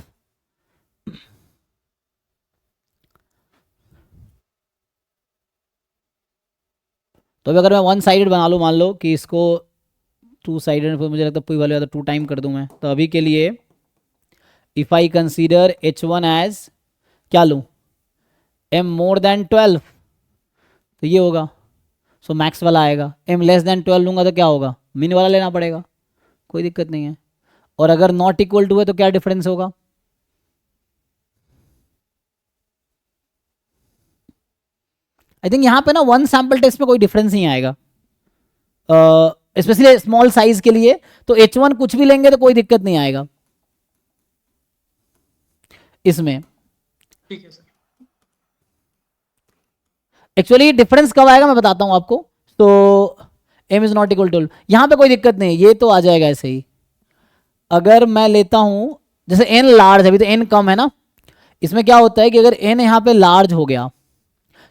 तो अभी अगर मैं वन साइडेड बना लूँ, मान लो कि इसको 2 साइडेड, मुझे लगता है पूरी वैल्यू 2 टाइम कर दूं मैं, तो अभी के लिए if I consider H1 as क्या लूँ, M मोर देन 12, तो ये होगा, सो मैक्स वाला आएगा। M लेस देन 12 लूंगा तो क्या होगा, मिन वाला लेना पड़ेगा, कोई दिक्कत नहीं है। और अगर नॉट इक्वल टू है तो क्या डिफरेंस होगा, आई थिंक यहाँ पे ना वन सैंपल टेस्ट में कोई डिफरेंस नहीं आएगा, स्पेशली स्मॉल साइज के लिए। तो H1 कुछ भी लेंगे तो कोई दिक्कत नहीं आएगा इसमें। ठीक है सर। एक्चुअली डिफरेंस कब आएगा मैं बताता हूं आपको। तो M is not equal to, यहां पे कोई दिक्कत नहीं, ये तो आ जाएगा ऐसे ही। अगर मैं लेता हूं जैसे n लार्ज है, अभी तो n कम है ना, इसमें क्या होता है कि अगर n यहाँ पे लार्ज हो गया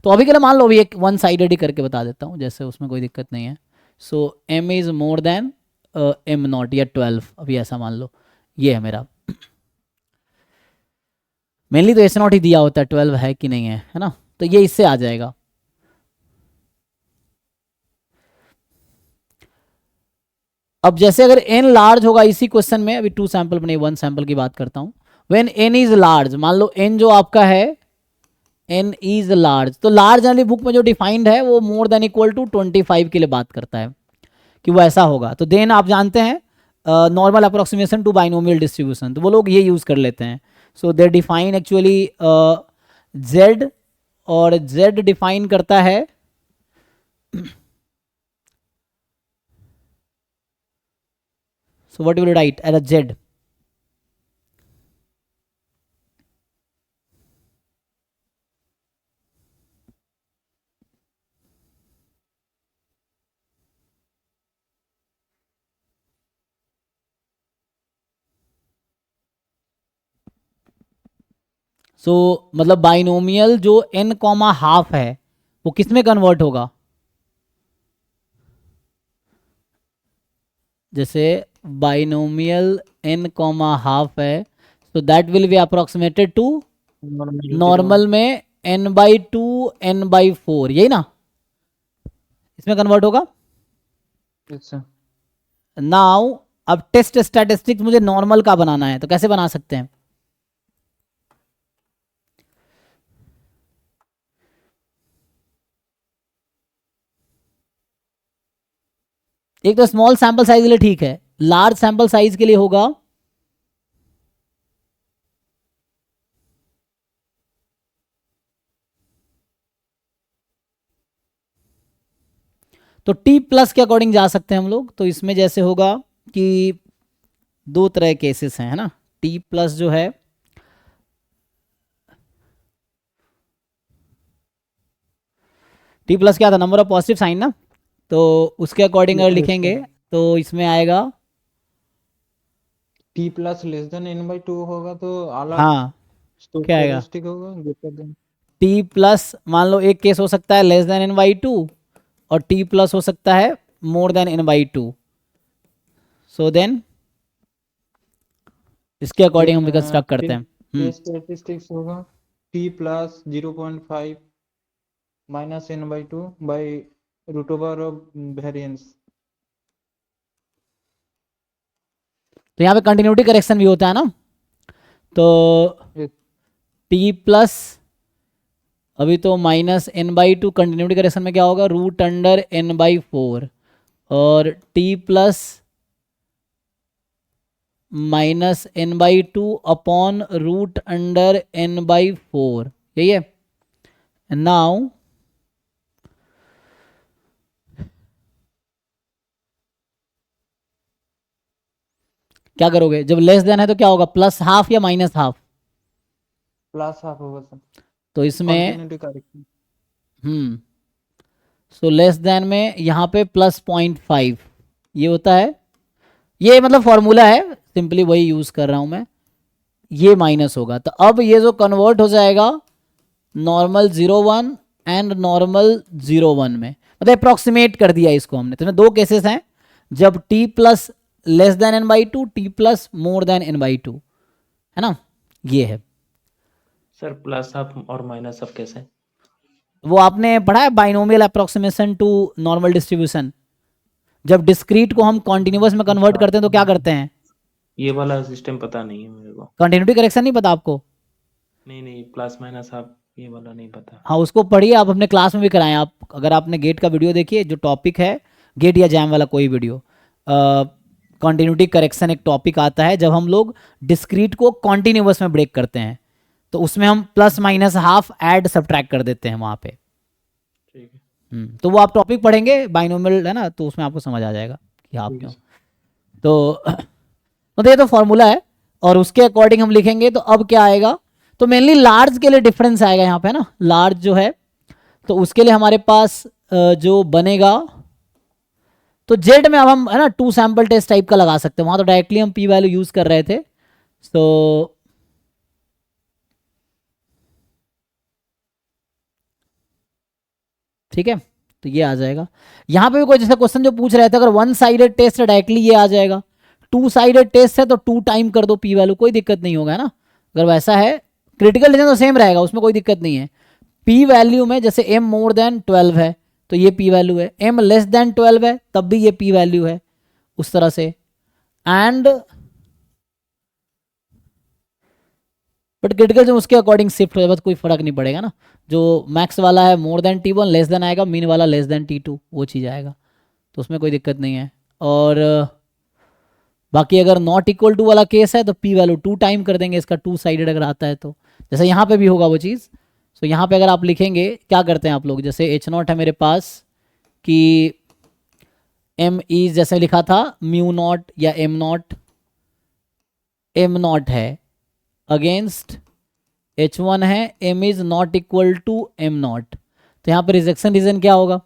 तो अभी के लिए मान लो अभी एक वन साइडेड ही करके बता देता हूँ, जैसे उसमें कोई दिक्कत नहीं है। सो M is more than M not या 12, अभी ऐसा मान लो ये है मेरा। मेनली तो H0 ही दिया होता है 12 है कि नहीं है ना, तो ये इससे आ जाएगा। अब जैसे अगर n लार्ज होगा इसी क्वेश्चन में, अभी 2 सैंपल बने, 1 सैंपल की बात करता हूं। व्हेन n इज लार्ज, मान लो n जो आपका है n इज लार्ज, तो लार्ज वाली बुक में जो डिफाइंड है वो मोर देन इक्वल टू 25 के लिए बात करता है कि वो ऐसा होगा। तो देन आप जानते हैं normal approximation to binomial distribution, तो वो लोग ये यूज कर लेते हैं। So they define actually z, और z डिफाइन करता है So what will you write as a Z? सो मतलब बाइनोमियल जो n कॉमा हाफ है वो किस में कन्वर्ट होगा? जैसे बाइनोमियल n कॉमा हाफ है तो that will be approximated to normal में n/2 n/4, यही ना, इसमें कन्वर्ट होगा। नाउ अब टेस्ट स्टैटिस्टिक्स मुझे नॉर्मल का बनाना है तो कैसे बना सकते हैं? एक तो स्मॉल सैंपल साइज के लिए ठीक है, लार्ज सैंपल साइज के लिए होगा तो टी प्लस के अकॉर्डिंग जा सकते हैं हम लोग। तो इसमें जैसे होगा कि दो तरह केसेस हैं, है ना। टी प्लस जो है टी प्लस क्या था, नंबर ऑफ पॉजिटिव साइन ना, तो उसके अकॉर्डिंग अगर लिखेंगे तो इसमें आएगा t plus less than n/2 होगा तो अलग हाँ क्या आएगा? स्टोकेस्टिक होगा ग्रेटर देन टी प्लस मान लो एक केस हो सकता है लेस देन n/2 और टी प्लस हो सकता है more than n/2। So then इसके अकॉर्डिंग हम कंस्ट्रक्ट करते हैं। स्टैटिस्टिक्स होगा t plus 0.5 minus n/2 by root over of variance. तो यहाँ पे कंटिन्यूटी करेक्शन भी होता है ना, तो टी प्लस अभी तो माइनस n/2 कंटिन्यूटी करेक्शन में क्या होगा √n/4 और T plus minus n/2 upon √n/4, यही है। नाउ क्या करोगे जब लेस देन है तो क्या होगा, प्लस हाफ या माइनस हाफ? प्लस हाफ होगा सर तो इसमें continuity correction. So less than में यहाँ पे +0.5 ये होता है, ये मतलब फॉर्मूला है, सिंपली वही यूज कर रहा हूं मैं। ये माइनस होगा तो अब ये जो कन्वर्ट हो जाएगा नॉर्मल 0.1 एंड नॉर्मल 0.1 में, मतलब अप्रोक्सीमेट कर दिया इसको हमने। तो इसमें दो केसेस हैं, जब t plus less than n/2, t plus more than n/2, है ना, ये है। सर प्लस हाफ और माइनस हाफ कैसे? वो आपने पढ़ा है binomial approximation to normal distribution. जब डिस्क्रीट को हम कॉन्टिन्यूअस में कन्वर्ट करते हैं तो क्या करते हैं? ये वाला सिस्टम पता नहीं है मेरे को। कंटिन्यूटी करेक्शन नहीं पता आपको? नहीं प्लस माइनस हाफ ये वाला नहीं पता। हाँ उसको पढ़िए, आप अपने क्लास में भी कराएं। आप अगर आपने गेट का वीडियो देखिए, जो टॉपिक है गेट या जैम वाला कोई वीडियो, कॉन्टिन्यूटी करेक्शन एक टॉपिक आता है जब हम लोग डिस्क्रीट को कॉन्टिन्यूअस में ब्रेक करते हैं, तो उसमें हम plus minus half add subtract कर देते हैं वहाँ पे। ठीक है। तो वो आप टॉपिक पढ़ेंगे बाइनोमियल है ना, तो उसमें आपको समझ आ जाएगा कि आप क्यों। तो मतलब ये तो फॉर्मूला है और उसके अकॉर्डिंग हम लिखेंगे तो अब क्या आएगा, तो मेनली लार्ज के लिए डिफरेंस आएगा यहाँ पे ना, लार्ज जो है तो उसके लिए हमारे पास जो बनेगा, तो जेड में अब हम है ना 2 सैंपल टेस्ट टाइप का लगा सकते हैं, वहां तो डायरेक्टली हम पी वैल्यू यूज कर रहे थे। तो ठीक है, तो ये आ जाएगा। यहाँ पे भी कोई जैसे क्वेश्चन जो पूछ रहे थे, अगर 1 साइडेड टेस्ट है डायरेक्टली ये आ जाएगा, 2 साइडेड टेस्ट है तो 2 टाइम कर दो पी वैल्यू, कोई दिक्कत नहीं होगा, है ना। अगर वैसा है क्रिटिकल डिसीजन तो सेम रहेगा, उसमें कोई दिक्कत नहीं है। पी वैल्यू में जैसे m मोर देन 12 है तो ये पी वैल्यू है, m लेस देन 12 है तब भी ये पी वैल्यू है, उस तरह से। एंड बट क्रिटिकल जो उसके अकॉर्डिंग शिफ्ट हो जाए, बस कोई फर्क नहीं पड़ेगा ना। जो मैक्स वाला है more then T1 less than आएगा, मीन वाला लेस देन T2 वो चीज़ आएगा, तो उसमें कोई दिक्कत नहीं है। और बाकी अगर नॉट इक्वल टू वाला केस है तो पी वैल्यू 2 टाइम कर देंगे इसका, 2 साइडेड अगर आता है तो, जैसे यहाँ पे भी होगा वो चीज़। तो यहाँ पे अगर आप लिखेंगे क्या करते हैं आप लोग, जैसे H0 है मेरे पास, कि m इज जैसे लिखा था म्यू नॉट या m नॉट है अगेंस्ट h1 है, m is not equal to m naught, तो यहाँ पे रिजेक्शन रीजन क्या होगा,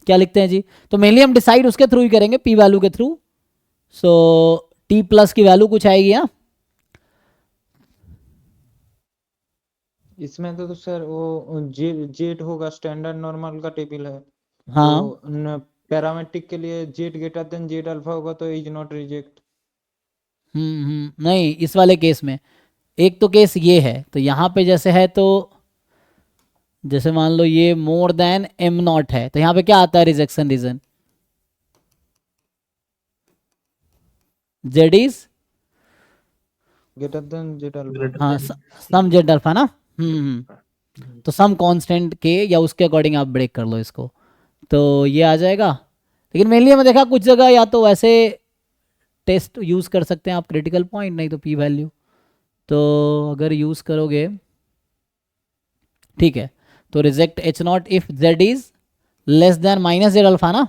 क्या लिखते हैं जी? तो मेनली हम डिसाइड उसके थ्रू ही करेंगे, p वैल्यू के थ्रू। सो t प्लस की वैल्यू कुछ आएगी ना, इसमें तो सर वो जेड होगा, स्टैंडर्ड नॉर्मल का टेबल है। हाँ तो पैरामेट्रिक के लिए Z greater than Z alpha होगा तो इज नॉट रिजेक्ट। नहीं, इस वाले केस में एक तो केस ये है, तो यहाँ पे जैसे है तो जैसे मान लो ये मोर देन m नॉट है, तो यहाँ पे क्या आता है rejection region, z is greater than Z alpha. हाँ सम z अल्फा ना। तो सम कांस्टेंट के या उसके अकॉर्डिंग आप ब्रेक कर लो इसको, तो ये आ जाएगा। लेकिन मेनली हमें देखा कुछ जगह या तो वैसे टेस्ट यूज़ कर सकते हैं आप क्रिटिकल पॉइंट, नहीं तो p वैल्यू, तो अगर यूज़ करोगे ठीक है तो reject h not if z is less than minus Z alpha ना,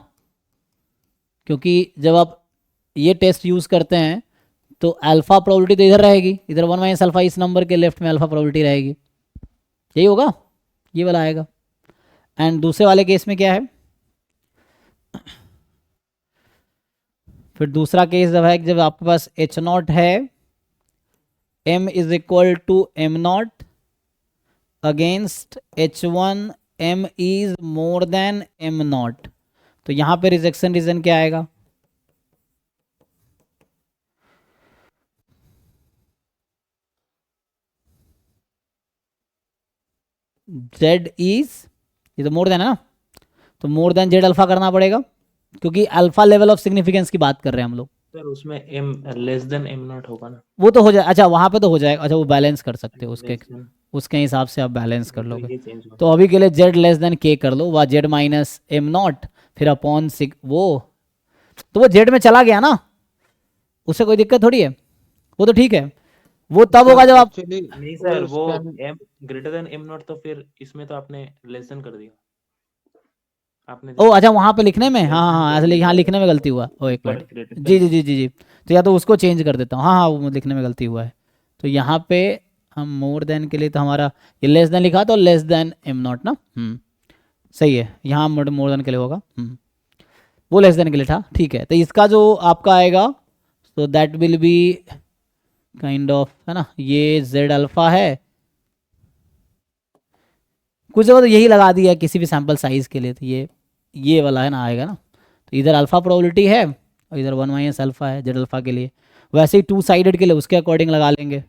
क्योंकि जब आप ये टेस्ट यूज़ करते हैं तो अल्फा प्रोबेबिलिटी तो इधर रहेगी, इधर 1 माइनस अल्फा, इस नंबर के लेफ्ट में अल्फा प्रोबेबिलिटी रहेगी, यही होगा, ये वाला आएगा। एंड दूसरे वाले केस में क्या है, फिर दूसरा केस जब है जब आपके पास h नॉट है, m is equal to m naught against h1, m is more than m naught, तो यहाँ पे रिजेक्शन रीजन क्या आएगा, z इज, ये तो मोर देन है ना, तो मोर देन जेड अल्फा करना पड़ेगा, क्योंकि अल्फा लेवल ऑफ सिग्निफिकेंस की बात कर रहे हैं हम लोग। सर उसमें m less than m not होगा ना, वो तो हो जाए, अच्छा वहाँ पे तो हो जाएगा, अच्छा वो बैलेंस कर सकते हो उसके less than, उसके हिसाब से आप बैलेंस कर तो लोगे। ये चेंज होगा। तो अभी के लिए z लेस देन k कर लो, व z माइनस m नॉट फिर अपॉन सिग वो, तो वो z में चला गया ना, उससे कोई दिक्कत थोड़ी है, वो तो ठीक है, वो तब होगा जब आप एक्चुअली नहीं सर वो m greater than m naught, तो फिर इसमें तो आपने लेस देन कर दिया आपने। ओ अच्छा वहाँ पे लिखने में, हाँ हाँ ऐसे यहाँ लिखने में गलती हुआ, ओ एक मिनट, जी, तो या तो उसको चेंज कर देता हूँ, हाँ वो लिखने में गलती हुआ है, तो यहाँ पे हम मोर देन के लिए तो हमारा ये लेस देन लिखा तो लेस देन m नॉट ना, सही है, यहाँ मोर देन के लिए होगा, वो लेस देन के लिए था, ठीक है। तो इसका जो आपका आएगा तो that will be kind of, है ना, ये z अल्फा है, कुछ जगह तो यही लगा दिया है किसी भी सैंपल साइज के लिए, तो ये वाला है ना आएगा ना, तो इधर अल्फा प्रोबेबिलिटी है और इधर 1 माइनस अल्फा है जेड अल्फा के लिए, वैसे ही टू साइडेड के लिए उसके अकॉर्डिंग लगा लेंगे।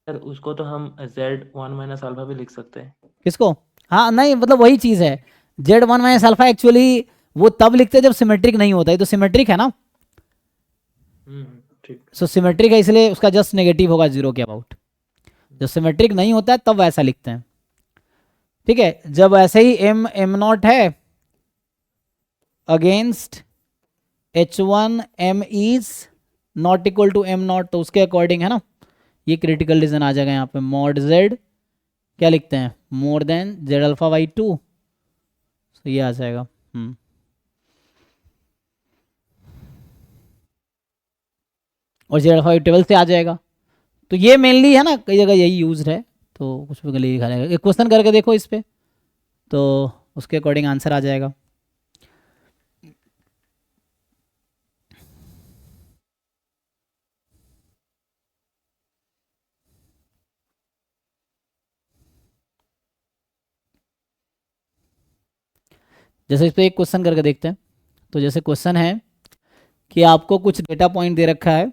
सर उसको तो हम z1 माइनस अल्फा भी लिख सकते हैं। किसको, हाँ नहीं मतलब वही चीज़ है, जेड 1 माइनस अल्फा एक्चुअली वो तब लिखते हैं जब सिमेट्रिक नहीं होता है, तो सिमेट्रिक है ना, ठीक। सो सिमेट्रिक है इसलिए उसका जस्ट नेगेटिव होगा जीरो के अबाउट, जब सिमेट्रिक नहीं होता है तब वैसा लिखते हैं, ठीक है। जब ऐसे ही m नॉट है against h1, m is not equal to m naught, तो उसके अकॉर्डिंग है ना ये क्रिटिकल रीजन आ जाएगा यहाँ पे, मॉड z क्या लिखते हैं more than Z alpha by 2, तो ये आ जाएगा। और जेड अल्फा टेबल से आ जाएगा, तो ये मेनली है ना कई जगह यही यूज है, तो कुछ भी लिखा जाएगा, एक क्वेश्चन करके देखो इस पे, तो उसके अकॉर्डिंग आंसर आ जाएगा। जैसे इस पे एक क्वेश्चन करके देखते हैं, तो जैसे क्वेश्चन है कि आपको कुछ डेटा पॉइंट दे रखा है,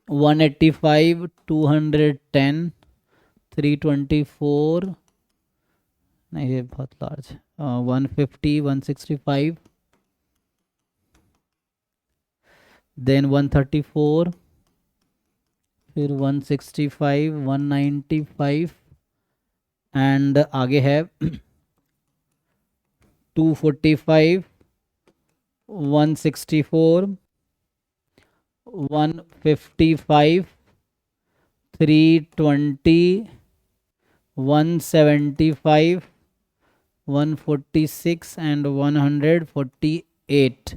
वन 185, 210, 324, नहीं ये बहुत लार्ज है, 150, 165, देन 134, फिर 165, 195, एंड आगे है 245, 164, 155, 320, 175, 146 and 148,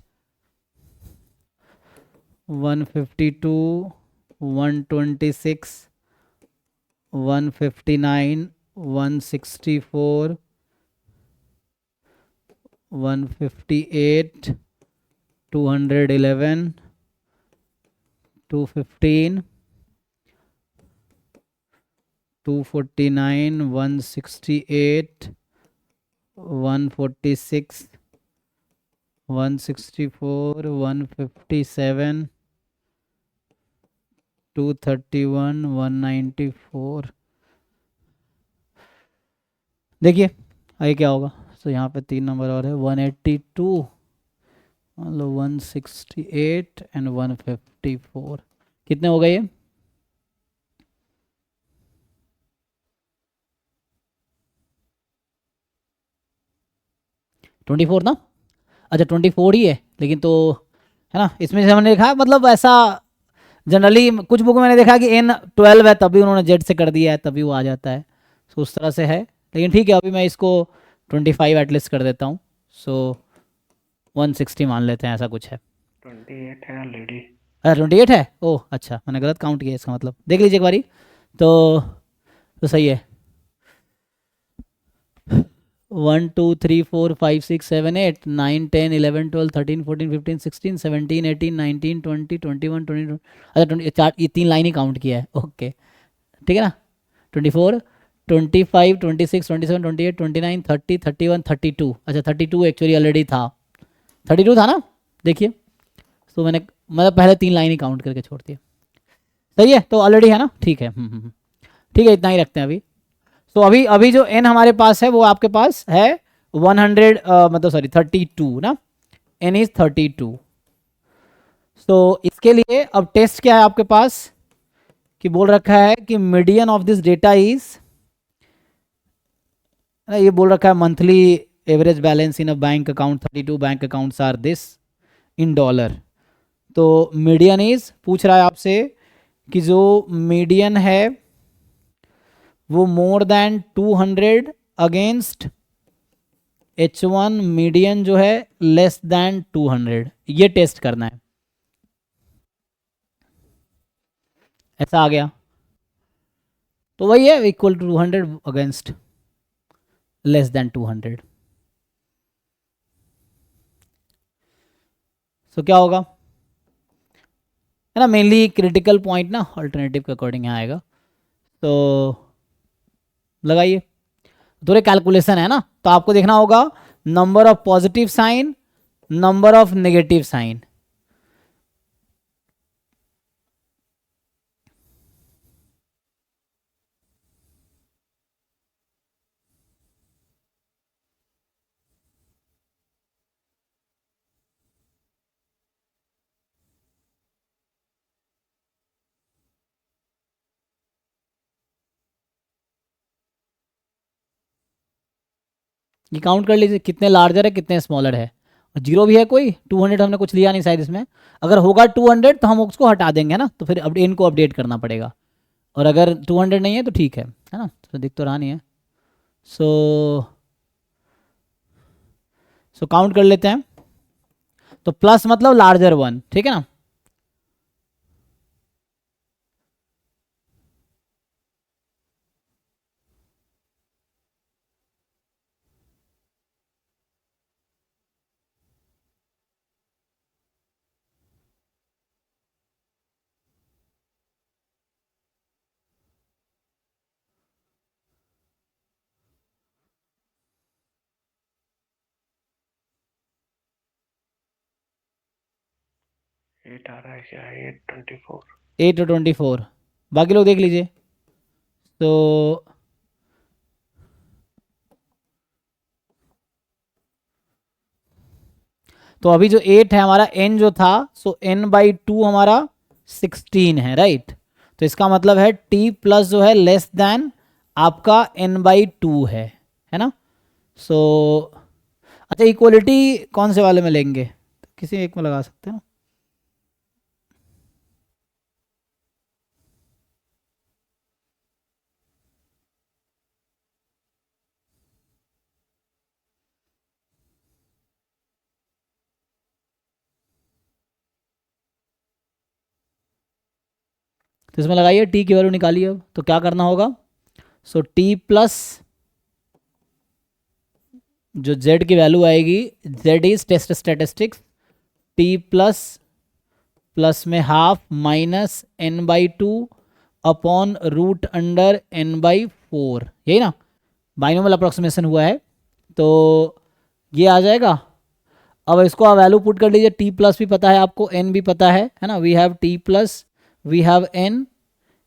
152, 126, 159, 164, 158, 211, 215, 249, 168, 146, 164, 157, 231, 194. देखिए आगे क्या होगा. तो यहाँ पे 3 नंबर और है. 182, मान लो 168 एंड 154. कितने हो गए ये? $24 ना. अच्छा 24 ही है लेकिन तो है ना. इसमें से हमने देखा मतलब ऐसा जनरली कुछ बुक में मैंने देखा कि N12 है तभी उन्होंने Z से कर दिया है तभी वो आ जाता है. सो उस तरह से है लेकिन ठीक है. अभी मैं इसको 25 एटलीस्ट कर देता हूँ. सो 160 मान लेते हैं. ऐसा कुछ है. 28 है ऑलरेडी. अरे 28 है. ओह अच्छा मैंने गलत काउंट किया. इसका मतलब देख लीजिए एक बारी. तो सही है. 1 2 3 4 5 6 7 8 9 10 11 12 13 14 15 16 17 18 19 20 21 22. अच्छा 4 ये 3 लाइन ही काउंट किया है. ओके ठीक है ना. 24 25 26 27 28 29 30 31 32. अच्छा 32 एक्चुअली ऑलरेडी था. 32 था ना. देखिए तो मैंने मतलब पहले 3 लाइन ही काउंट करके छोड़ दिया. सही है. तो ऑलरेडी है ना. ठीक है. ठीक है इतना ही रखते हैं अभी. तो अभी जो n हमारे पास है वो आपके पास है 100 मतलब सॉरी 32 ना. n is 32. तो इसके लिए अब टेस्ट क्या है आपके पास कि बोल रखा है कि median of this data is, ये बोल रखा है monthly average balance in a bank account 32 bank accounts are this in dollar. तो मीडियन इज पूछ रहा है आपसे कि जो मीडियन है वो more than 200 against H1 median जो है लेस देन 200. ये टेस्ट करना है. ऐसा आ गया तो वही है equal to 200 against less than 200. So क्या होगा है ना. मेनली क्रिटिकल पॉइंट ना अल्टरनेटिव के अकॉर्डिंग यहाँ आएगा. तो लगाइए. थोड़े कैलकुलेशन है ना. तो आपको देखना होगा number of positive sign number of negative sign. ये काउंट कर लीजिए कितने लार्जर है कितने स्मॉलर है. और जीरो भी है कोई. 200 हमने कुछ लिया नहीं शायद इसमें. अगर होगा 200 तो हम उसको हटा देंगे ना. तो फिर अब इनको अपडेट करना पड़ेगा. और अगर 200 नहीं है तो ठीक है ना. तो दिख तो रहा नहीं है. सो काउंट कर लेते हैं. तो प्लस मतलब लार्जर वन. ठीक है ना. एट आ रहा है क्या. 824. 8 और 24. बाकी लोग देख लीजिए. तो अभी जो 8 है हमारा n जो था सो n/2 हमारा 16 है राइट. तो इसका मतलब है t प्लस जो है लेस देन आपका n/2 है ना। सो अच्छा, इक्वलिटी कौन से वाले में लेंगे, किसी एक में लगा सकते हैं ना। तो इसमें लगाइए t की वैल्यू निकालिए। अब तो क्या करना होगा, सो t प्लस जो z की वैल्यू आएगी, z is test statistics, t plus plus में half minus n/2 upon root under n/4, यही ना, बाइनोमियल अप्रोक्सीमेशन हुआ है। तो ये आ जाएगा। अब इसको आप वैल्यू पुट कर लीजिए, t प्लस भी पता है आपको, n भी पता है ना, we have t plus we have n,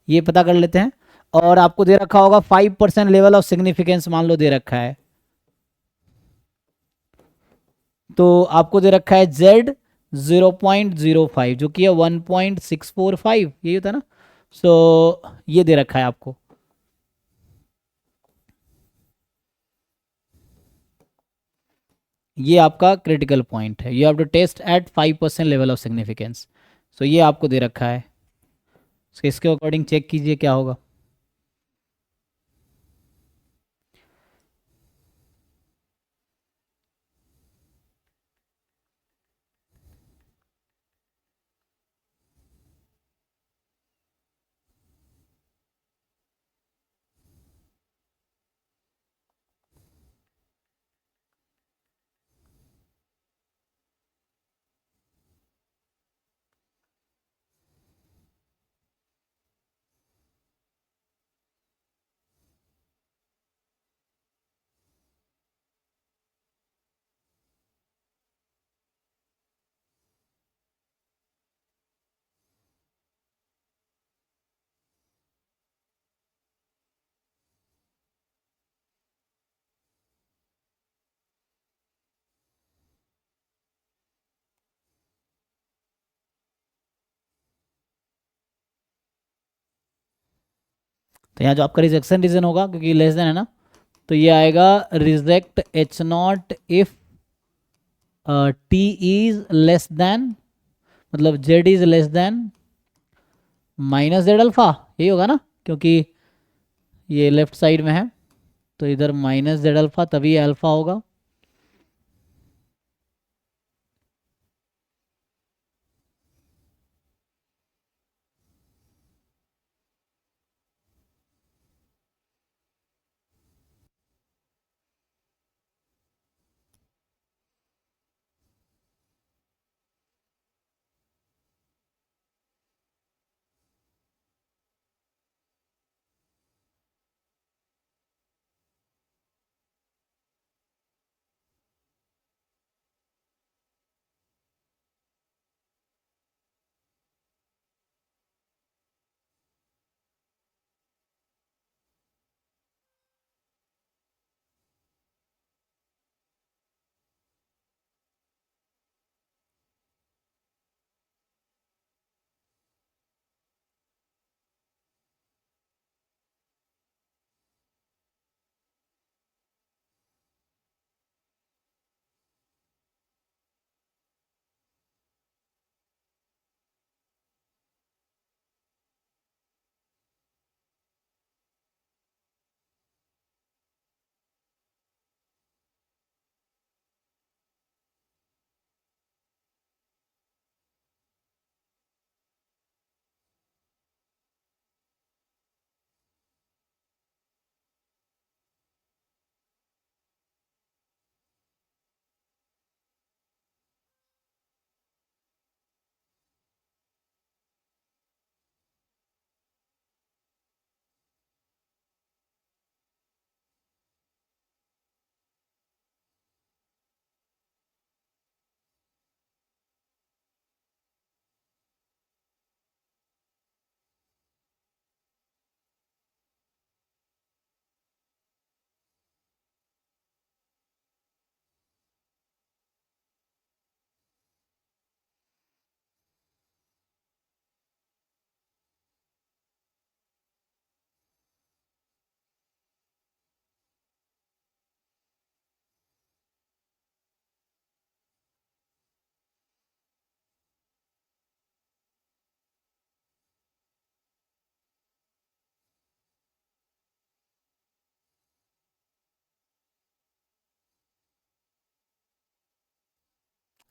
ये पता कर लेते हैं। और आपको दे रखा होगा 5% लेवल ऑफ सिग्निफिकेंस, मान लो दे रखा है, तो आपको दे रखा है z 0.05 जो कि है 1.645, यही होता है ना। सो ये दे रखा है आपको। ये आपका क्रिटिकल पॉइंट है, you have to test at 5% level of significance. So ये आपको दे रखा है, so इसके अकॉर्डिंग चेक कीजिए क्या होगा। तो यहाँ जो आपका रिजेक्शन रीजन होगा, क्योंकि लेस देन है ना, तो ये आएगा reject H0 if t is less than, मतलब z is less than minus Z alpha, यही होगा ना, क्योंकि ये लेफ्ट साइड में है, तो इधर माइनस जेड अल्फा, तभी अल्फा होगा।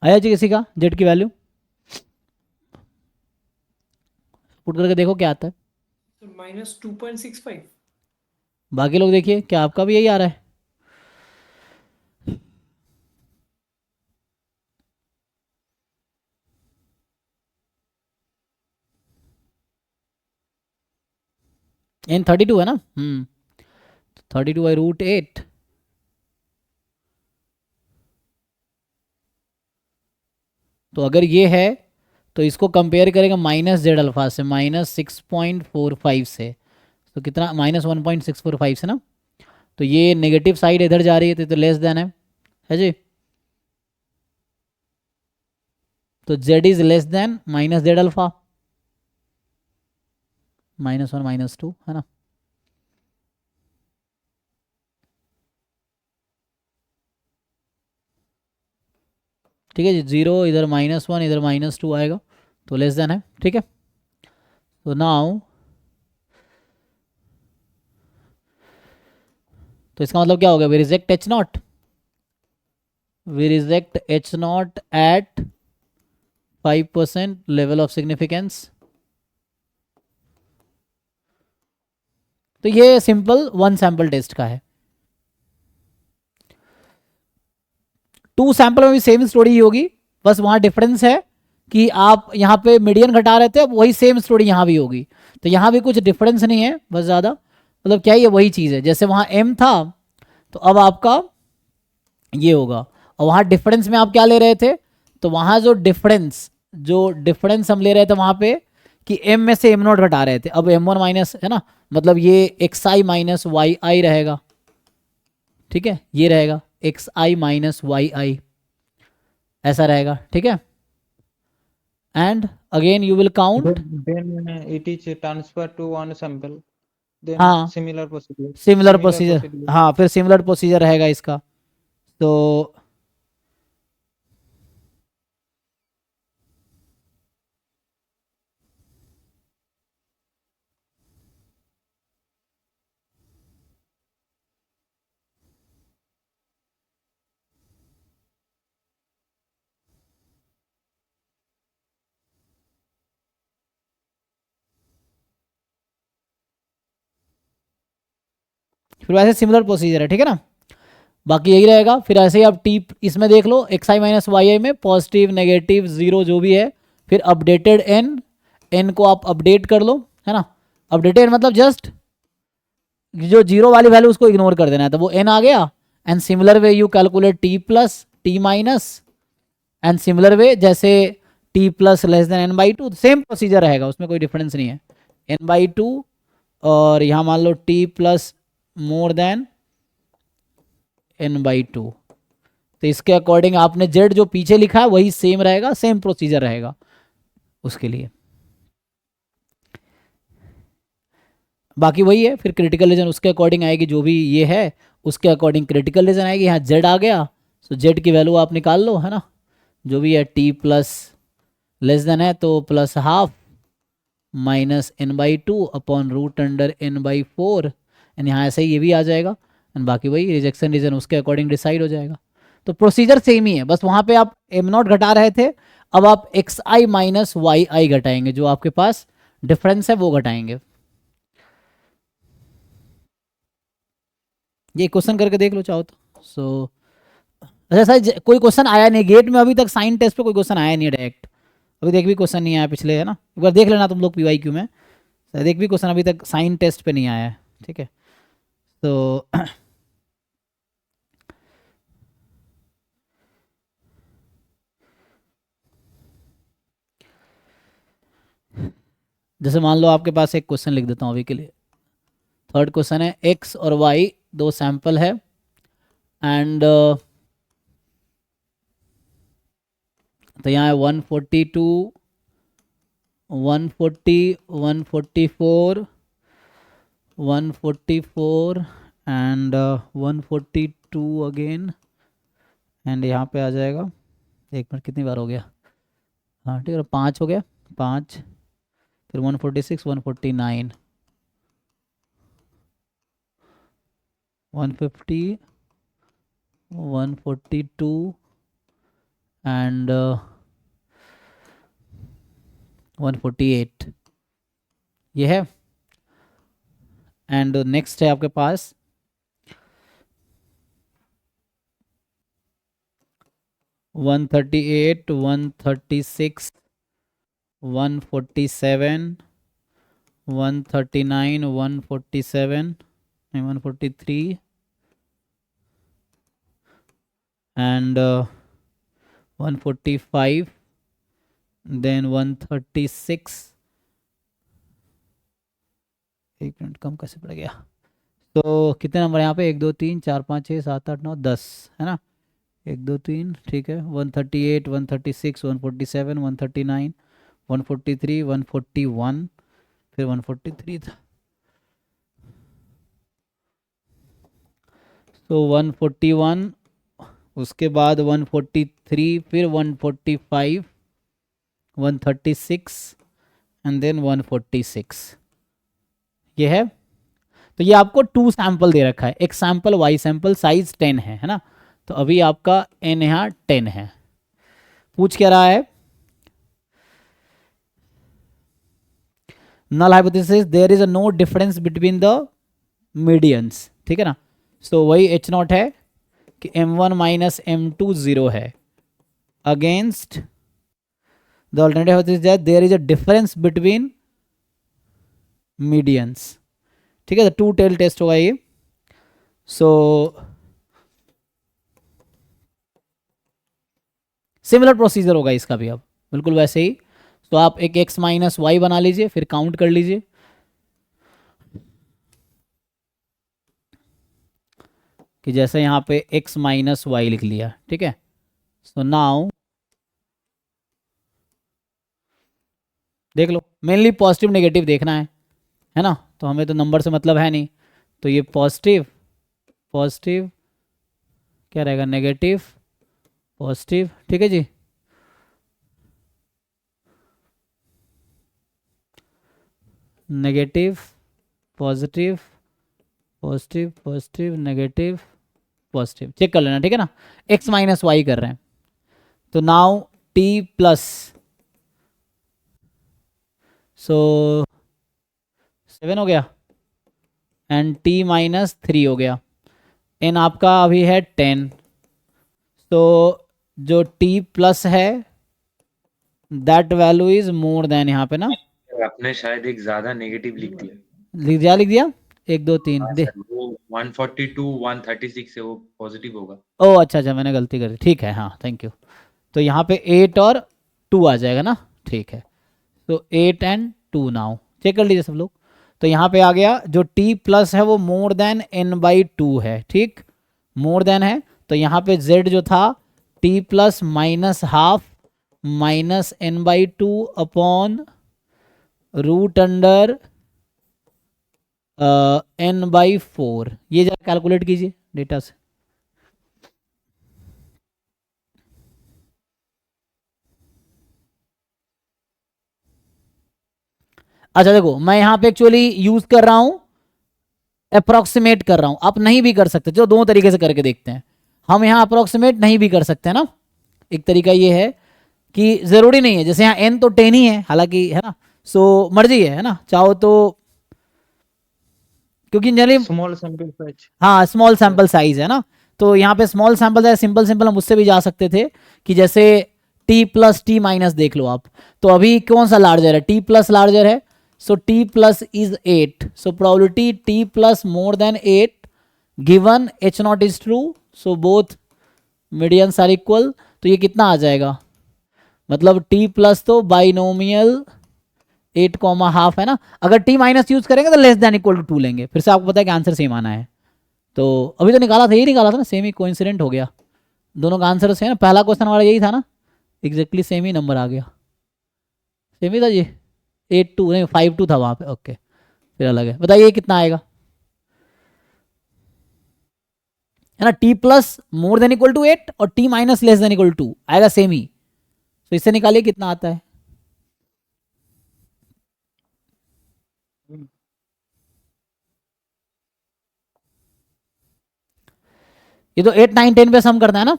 आया जी किसी का जेड की वैल्यू पुट करके देखो क्या आता है। तो -2.65। बाकी लोग देखिए क्या आपका भी यही आ रहा है। N32 है ना। 32/√8। तो अगर ये है तो इसको कंपेयर करेगा माइनस जेड अल्फा से -6.45 से, तो कितना -1.645 से ना। तो ये नेगेटिव साइड इधर जा रही है तो लेस देन है जी। तो Z is less than minus Z alpha, -1 -2 है ना। ठीक है जी, 0 इधर -1 इधर -2 आएगा तो लेस देन है। ठीक है, तो नाउ तो इसका मतलब क्या हो गया, we reject H0, we reject H0 at 5% level of significance. तो ये सिंपल वन सैंपल टेस्ट का है। 2 सैंपल में भी सेम स्टोरी ही होगी, बस वहां डिफरेंस है कि आप यहाँ पे मीडियन घटा रहे थे, अब वही सेम स्टोरी यहाँ भी होगी। तो यहाँ भी कुछ डिफरेंस नहीं है बस ज़्यादा, मतलब क्या ये वही चीज़ है, जैसे वहाँ m था तो अब आपका ये होगा। और वहाँ डिफरेंस में आप क्या ले रहे थे, तो वहाँ जो डिफरेंस हम ले रहे थे वहाँ पे कि m में से m0 घटा रहे थे, अब m1 माइनस है ना, मतलब ये xi माइनस वाई आई रहेगा। ठीक है, ये रहेगा xi माइनस वाई आई, ऐसा रहेगा। ठीक है, and again you will count. then it is transferred to one sample, then हाँ, similar procedure, सिमिलर प्रोसीजर, हाँ फिर सिमिलर प्रोसीजर रहेगा इसका। तो फिर वैसे सिमिलर प्रोसीजर है। ठीक है ना, बाकी यही रहेगा। फिर ऐसे ही आप टी इसमें देख लो, xi माइनस वाई आई में पॉजिटिव नेगेटिव जीरो जो भी है, फिर अपडेटेड n को आप अपडेट कर लो, है ना। अपडेटेड मतलब जस्ट जो जीरो वाली वैल्यू उसको इग्नोर कर देना है, तो वो n आ गया। And similar way you calculate t plus t minus, and similar way जैसे t plus less than n/2, same procedure रहेगा, उसमें कोई डिफरेंस नहीं है। n/2 और यहाँ मान लो t plus more than n/2, तो इसके अकॉर्डिंग आपने z जो पीछे लिखा है वही सेम रहेगा, सेम प्रोसीजर रहेगा उसके लिए। बाकी वही है, फिर क्रिटिकल रीजन उसके अकॉर्डिंग आएगी, जो भी ये है उसके अकॉर्डिंग क्रिटिकल रीजन आएगी। यहाँ z आ गया तो z की वैल्यू आप निकाल लो, है ना, जो भी है t प्लस लेस देन है तो plus half minus n/2 upon root under n/4, and यहाँ ऐसे ही ये भी आ जाएगा। एंड बाकी वही रिजेक्शन रीजन उसके अकॉर्डिंग डिसाइड हो जाएगा। तो प्रोसीजर सेम ही है, बस वहाँ पे आप m0 घटा रहे थे, अब आप xi माइनस वाई आई घटाएंगे, जो आपके पास डिफरेंस है वो घटाएंगे। ये क्वेश्चन करके देख लो चाहो तो। सो अच्छा सर, कोई क्वेश्चन आया नहीं गेट में अभी तक, साइन टेस्ट पे कोई क्वेश्चन आया नहीं डायरेक्ट, अभी तक भी क्वेश्चन नहीं आया पिछले, है ना। एक बार देख लेना तुम लोग PYQ में, शायद एक भी क्वेश्चन अभी तक साइन टेस्ट पे नहीं आया है। ठीक है, तो जैसे मान लो आपके पास एक क्वेश्चन लिख देता हूँ अभी के लिए। थर्ड क्वेश्चन है x और y दो सैंपल है, एंड तो यहाँ है 142 140 144 144 एंड 142 अगेन, एंड यहाँ पे आ जाएगा, एक मिनट कितनी बार हो गया, हाँ ठीक है 5 हो गया, 5 फिर 146 149 150 142 एंड 148 ये है। एंड नेक्स्ट है आपके पास 138, 136, 147, 139, 147 and 143 and 145, then 136। एक मिनट कम कैसे पड़ गया? तो कितने नंबर यहाँ पे? 1 2 3 4 5 6 7 8 9 10 है ना? 1 2 3 ठीक है। 138, 136, 147, 139, 143, 141 फिर 143 था। तो 141 उसके बाद 143 फिर 145, 136 एंड देन 146 ये है। तो ये आपको 2 सैंपल दे रखा है, एक सैंपल वाई सैंपल साइज 10 है ना? तो अभी आपका n यहाँ 10 है। पूछ क्या रहा है? Null hypothesis there is a no difference between the medians, ठीक है ना? सो वही h नॉट है कि m1 माइनस m2 0 है against the alternative hypothesis that there is a difference between medians, ठीक है? तो 2 टेल टेस्ट होगा ये। सो सिमिलर प्रोसीजर होगा इसका भी अब बिल्कुल वैसे ही। तो आप एक x माइनस वाई बना लीजिए, फिर काउंट कर लीजिए। कि जैसे यहाँ पे x माइनस वाई लिख लिया, ठीक है? सो नाउ देख लो, मेनली पॉजिटिव नेगेटिव देखना है ना? तो हमें तो नंबर से मतलब है नहीं, तो ये पॉजिटिव पॉजिटिव क्या रहेगा? नेगेटिव पॉजिटिव, ठीक है जी? Negative positive positive positive negative positive, check कर लेना, ठीक है ना? x माइनस वाई कर रहे हैं, तो नाउ t प्लस, सो 7 हो गया एंड t माइनस 3 हो गया। n आपका अभी है 10, तो जो t प्लस है that value is more then यहाँ पे ना, आपने शायद एक ज्यादा नेगेटिव लिख दिया। लिख दिया 1 2 3 हाँ दे। सर, वो 142 136 है, वो पॉजिटिव होगा। ओ अच्छा मैंने गलती कर दी, ठीक है, हाँ थैंक यू। तो यहाँ पे 8 और 2 आ जाएगा ना, ठीक है? तो 8 एंड 2 नाउ चेक कर लीजिए सब लोग। तो यहाँ पे आ गया जो t प्लस है वो मोर देन n/2 है, ठीक? मोर देन है, तो यहाँ पे z जो था t plus minus half minus n/2 upon root under n/4। ये जरा कैलकुलेट कीजिए डेटा से। अच्छा देखो, मैं यहाँ पे एक्चुअली यूज कर रहा हूं, अप्रोक्सीमेट कर रहा हूं, आप नहीं भी कर सकते। चलो दोनों तरीके से करके देखते हैं। हम यहाँ अप्रोक्सीमेट नहीं भी कर सकते ना। एक तरीका ये है कि जरूरी नहीं है, जैसे यहाँ n तो 10 ही है हालांकि, है ना? सो मर्जी है ना? चाहो तो, क्योंकि जनरली स्मॉल सैंपल साइज, हाँ स्मॉल सैंपल साइज है ना, तो यहाँ पे स्मॉल सैंपल है, सिंपल सिंपल हम उससे भी जा सकते थे कि जैसे t प्लस टी माइनस देख लो आप। तो अभी कौन सा लार्जर है? t प्लस लार्जर है, so t plus is 8, so probability t plus more than 8 given h naught is true, so both medians are equal. तो ये कितना आ जाएगा? मतलब t प्लस तो बाइनोमियल 8 कॉमा हाफ है ना। अगर t माइनस यूज करेंगे तो लेस देन इक्वल टू 2 लेंगे, फिर से आपको पता है कि आंसर सेम आना है। तो अभी तो निकाला था, यही निकाला था ना, सेम ही कोइंसिडेंट हो गया, दोनों का आंसर सेम है। पहला क्वेश्चन हमारा यही था ना, एग्जैक्टली सेम ही नंबर आ गया, सेम ही था जी। 8-2 नहीं 5-2 था वहाँ पे, ओके फिर अलग है। बताइए कितना आएगा, है ना? t plus more than equal to 8 और t minus less than equal to 2 आएगा सेम ही। तो इससे निकालिए कितना आता है। ये तो 8 9 10 पे सम करना है ना,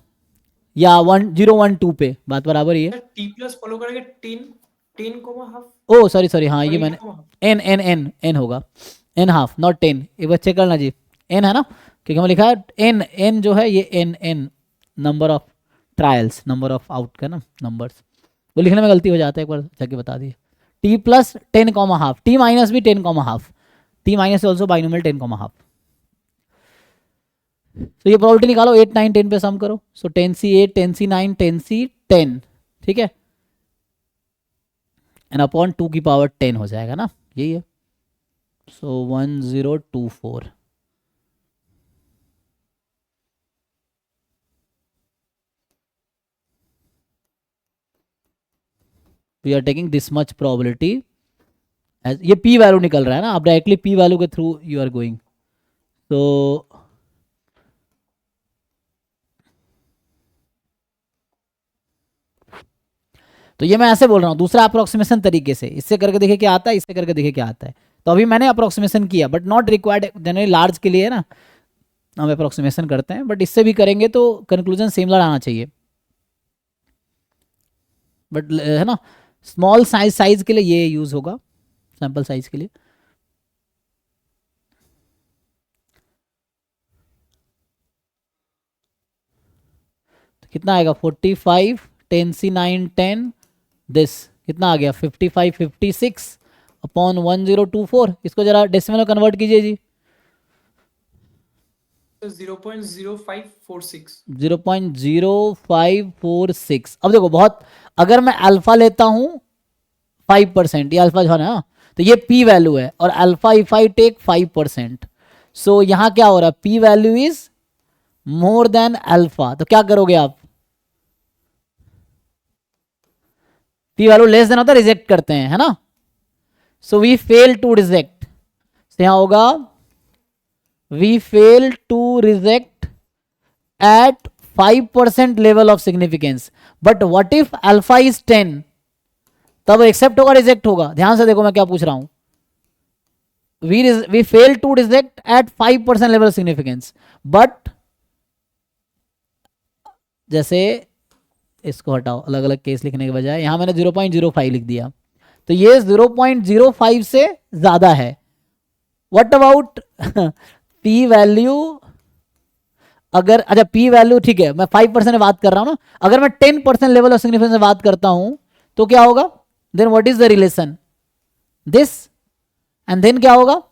या 1012 पे, बात बराबर ही है। सर टी प्लस फॉलो करेंगे 10 कोमा हाफ ओ सॉरी हाँ, ये मैंने एन एन एन एन होगा, एन हाफ नॉट 10, एक बार चेक करना जी, एन है ना, क्योंकि हमें लिखा है एन, एन जो है ये N N number of trials, number of out का ना नंबर्स, वो लिखने में गलती हो जाता है, एक बार जाके बता दिए। T plus 10 comma half, T minus भी 10 comma half, T minus also binomial 10 comma half. तो ये प्रोबेबिलिटी निकालो, 8 9 10 पे सम करो, सो 10C 8 10C 9 10C 10, ठीक है, एन अपॉन 2 की पावर 10 हो जाएगा ना, यही है। So 1024, we are taking this much probability as, ये पी वैल्यू निकल रहा है ना, आप डायरेक्टली पी वैल्यू के थ्रू यू आर गोइंग। तो ये मैं ऐसे बोल रहा हूँ दूसरा अप्रोक्सीमेशन तरीके से, इससे करके देखे क्या आता है, इससे करके देखे क्या आता है। तो अभी मैंने अप्रोक्सीमेशन किया, but not required, generally large के लिए है ना हम अप्रोक्सीमेशन करते हैं, बट इससे भी करेंगे तो कंक्लूजन सिमिलर आना चाहिए। बट है ना, स्मॉल साइज के लिए ये यूज होगा, सैंपल साइज के लिए। तो कितना आएगा 45 10C 9 10, दिस कितना आ गया 55 56 अपॉन 1024, इसको जरा डेसिमल में कन्वर्ट कीजिए जी। 0.0546 0.0546। अब देखो बहुत, अगर मैं अल्फा लेता हूं 5%, ये अल्फा जो है ना, तो ये पी वैल्यू है, और अल्फा इफ आई टेक 5%, सो यहां क्या हो रहा है, P value is more than alpha, तो क्या करोगे आप, पी वैल्यू लेस देन होता है रिजेक्ट करते हैं, है ना। So we fail to reject, यहां होगा we fail to reject at 5% level of significance, but what if alpha is 10, तब एक्सेप्ट होगा रिजेक्ट होगा, ध्यान से देखो मैं क्या पूछ रहा हूं, we fail to reject at 5% level of significance, but जैसे इसको हटाओ, अलग अलग केस लिखने के बजाय यहां मैंने 0.05 लिख दिया, तो ये 0.05 से ज्यादा है। व्हाट अबाउट पी वैल्यू, अगर अच्छा पी वैल्यू ठीक है, मैं 5% में बात कर रहा हूं ना, अगर मैं 10% लेवल ऑफ सिग्निफिकेंस में बात करता हूं तो क्या होगा, then what is the relation, this, and then क्या होगा,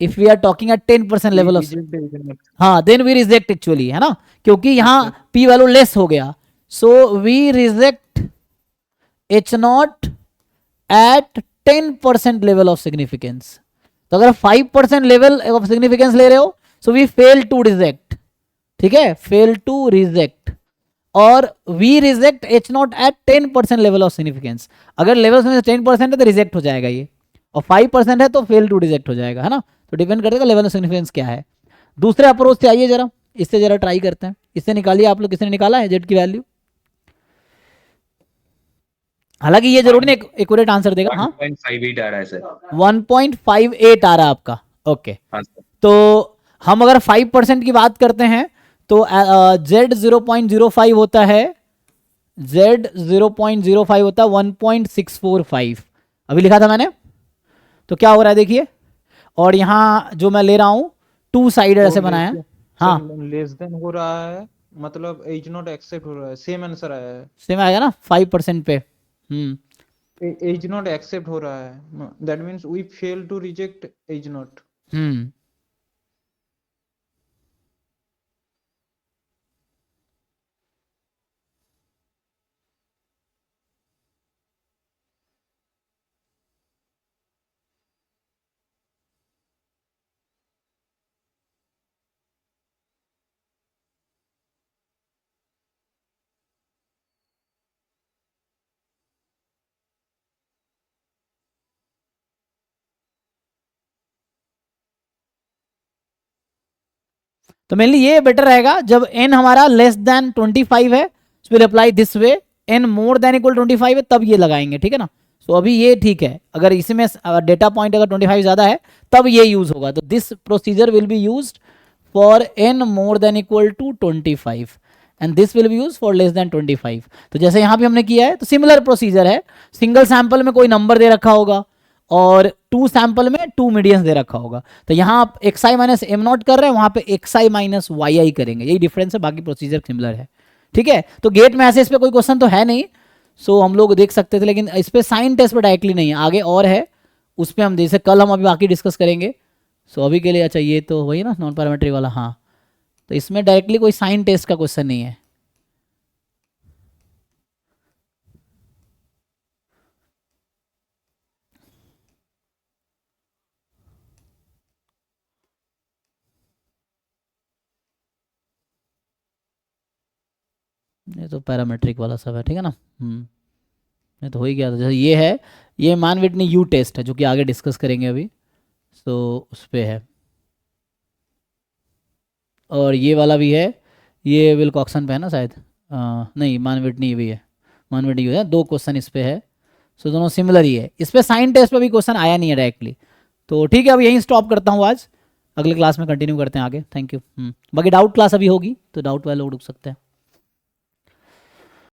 if we are talking at 10% level of, हाँ देन वी रिजेक्ट एक्चुअली, है ना, क्योंकि यहां पी वैल्यू लेस हो गया, so we reject H naught at 10% level of significance. तो अगर 5% लेवल ऑफ सिग्निफिकेंस ले रहे हो, so we fail to reject, ठीक है, फेल टू रिजेक्ट, और we reject H naught at 10% level of significance. अगर लेवल 10% है तो रिजेक्ट हो जाएगा ये, और 5% है तो फेल टू रिजेक्ट हो जाएगा, है ना। तो डिपेंड करेगा लेवल ऑफ सिग्निफिकेंस क्या है। दूसरे अप्रोच से आइए जरा, इससे जरा ट्राई करते हैं, इससे निकालिए आप लोग, किसने निकाला है जेड की वैल्यू, हालांकि ये जरूरी नहीं एक्यूरेट आंसर देगा, हाँ 1.58 आ रहा है सर। 1.58 आ रहा है आपका, ओके। हाँ सर। तो हम अगर 5% की बात करते हैं तो z 0.05 होता है, z 0.05 होता है 1.645, अभी लिखा था मैंने। तो क्या हो रहा है देखिए, और यहाँ जो मैं ले रहा हूँ टू साइडेड ऐसे बनाया, हाँ लेस देन हो रहा है, मतलब एज नॉट एक्सेप्ट हो रहा है, सेम आंसर आया है, सेम आएगा ना 5% पे, एज नॉट एक्सेप्ट हो रहा है, that means we fail to reject H naught. तो मेनली ये बेटर रहेगा, जब n हमारा लेस देन 25 है so will apply this way, n more than equal 25 है तब ये लगाएंगे, ठीक है ना। सो अभी ये ठीक है, अगर इसमें डेटा पॉइंट अगर 25 ज्यादा है तब ये यूज होगा, तो this procedure will be used for n more than equal to 25 and this will be use for less than 25। तो जैसे यहाँ भी हमने किया है तो सिमिलर प्रोसीजर है, सिंगल सैंपल में कोई नंबर दे रखा होगा और 2 सैंपल में 2 मीडियंस दे रखा होगा, तो यहाँ आप xi माइनस एम नॉट कर रहे हैं, वहां पे xi माइनस yi करेंगे, यही डिफरेंस है, बाकी प्रोसीजर सिमिलर है। ठीक है, तो गेट में ऐसे इस पे कोई क्वेश्चन तो है नहीं, सो हम लोग देख सकते थे, लेकिन इस पे साइन टेस्ट पे डायरेक्टली नहीं है, आगे और है उस पर हम जैसे कल हम अभी बाकी डिस्कस करेंगे। सो अभी के लिए अच्छा ये तो वही ना नॉन पैरामेट्रिक वाला, हाँ, तो इसमें डायरेक्टली कोई साइन टेस्ट का क्वेश्चन नहीं है। ये तो पैरामेट्रिक वाला सब है, ठीक है ना। ये तो हो ही गया था, जैसे ये है, ये मान विटनी यू टेस्ट है जो कि आगे डिस्कस करेंगे अभी, तो उस पे है। और ये वाला भी है, ये विल्कॉक्सन पे है ना शायद, नहीं मान विटनी भी है, मान विटनी है, 2 क्वेश्चन इस पे है, सो दोनों सिमिलर ही है। इस पे साइन टेस्ट पे भी क्वेश्चन आया नहीं है डायरेक्टली। तो ठीक है, अब यहीं स्टॉप करता हूँ आज, अगले क्लास में कंटिन्यू करते हैं आगे। Thank you. बाकी डाउट क्लास अभी होगी, तो डाउट वाले लोग रुक सकते हैं।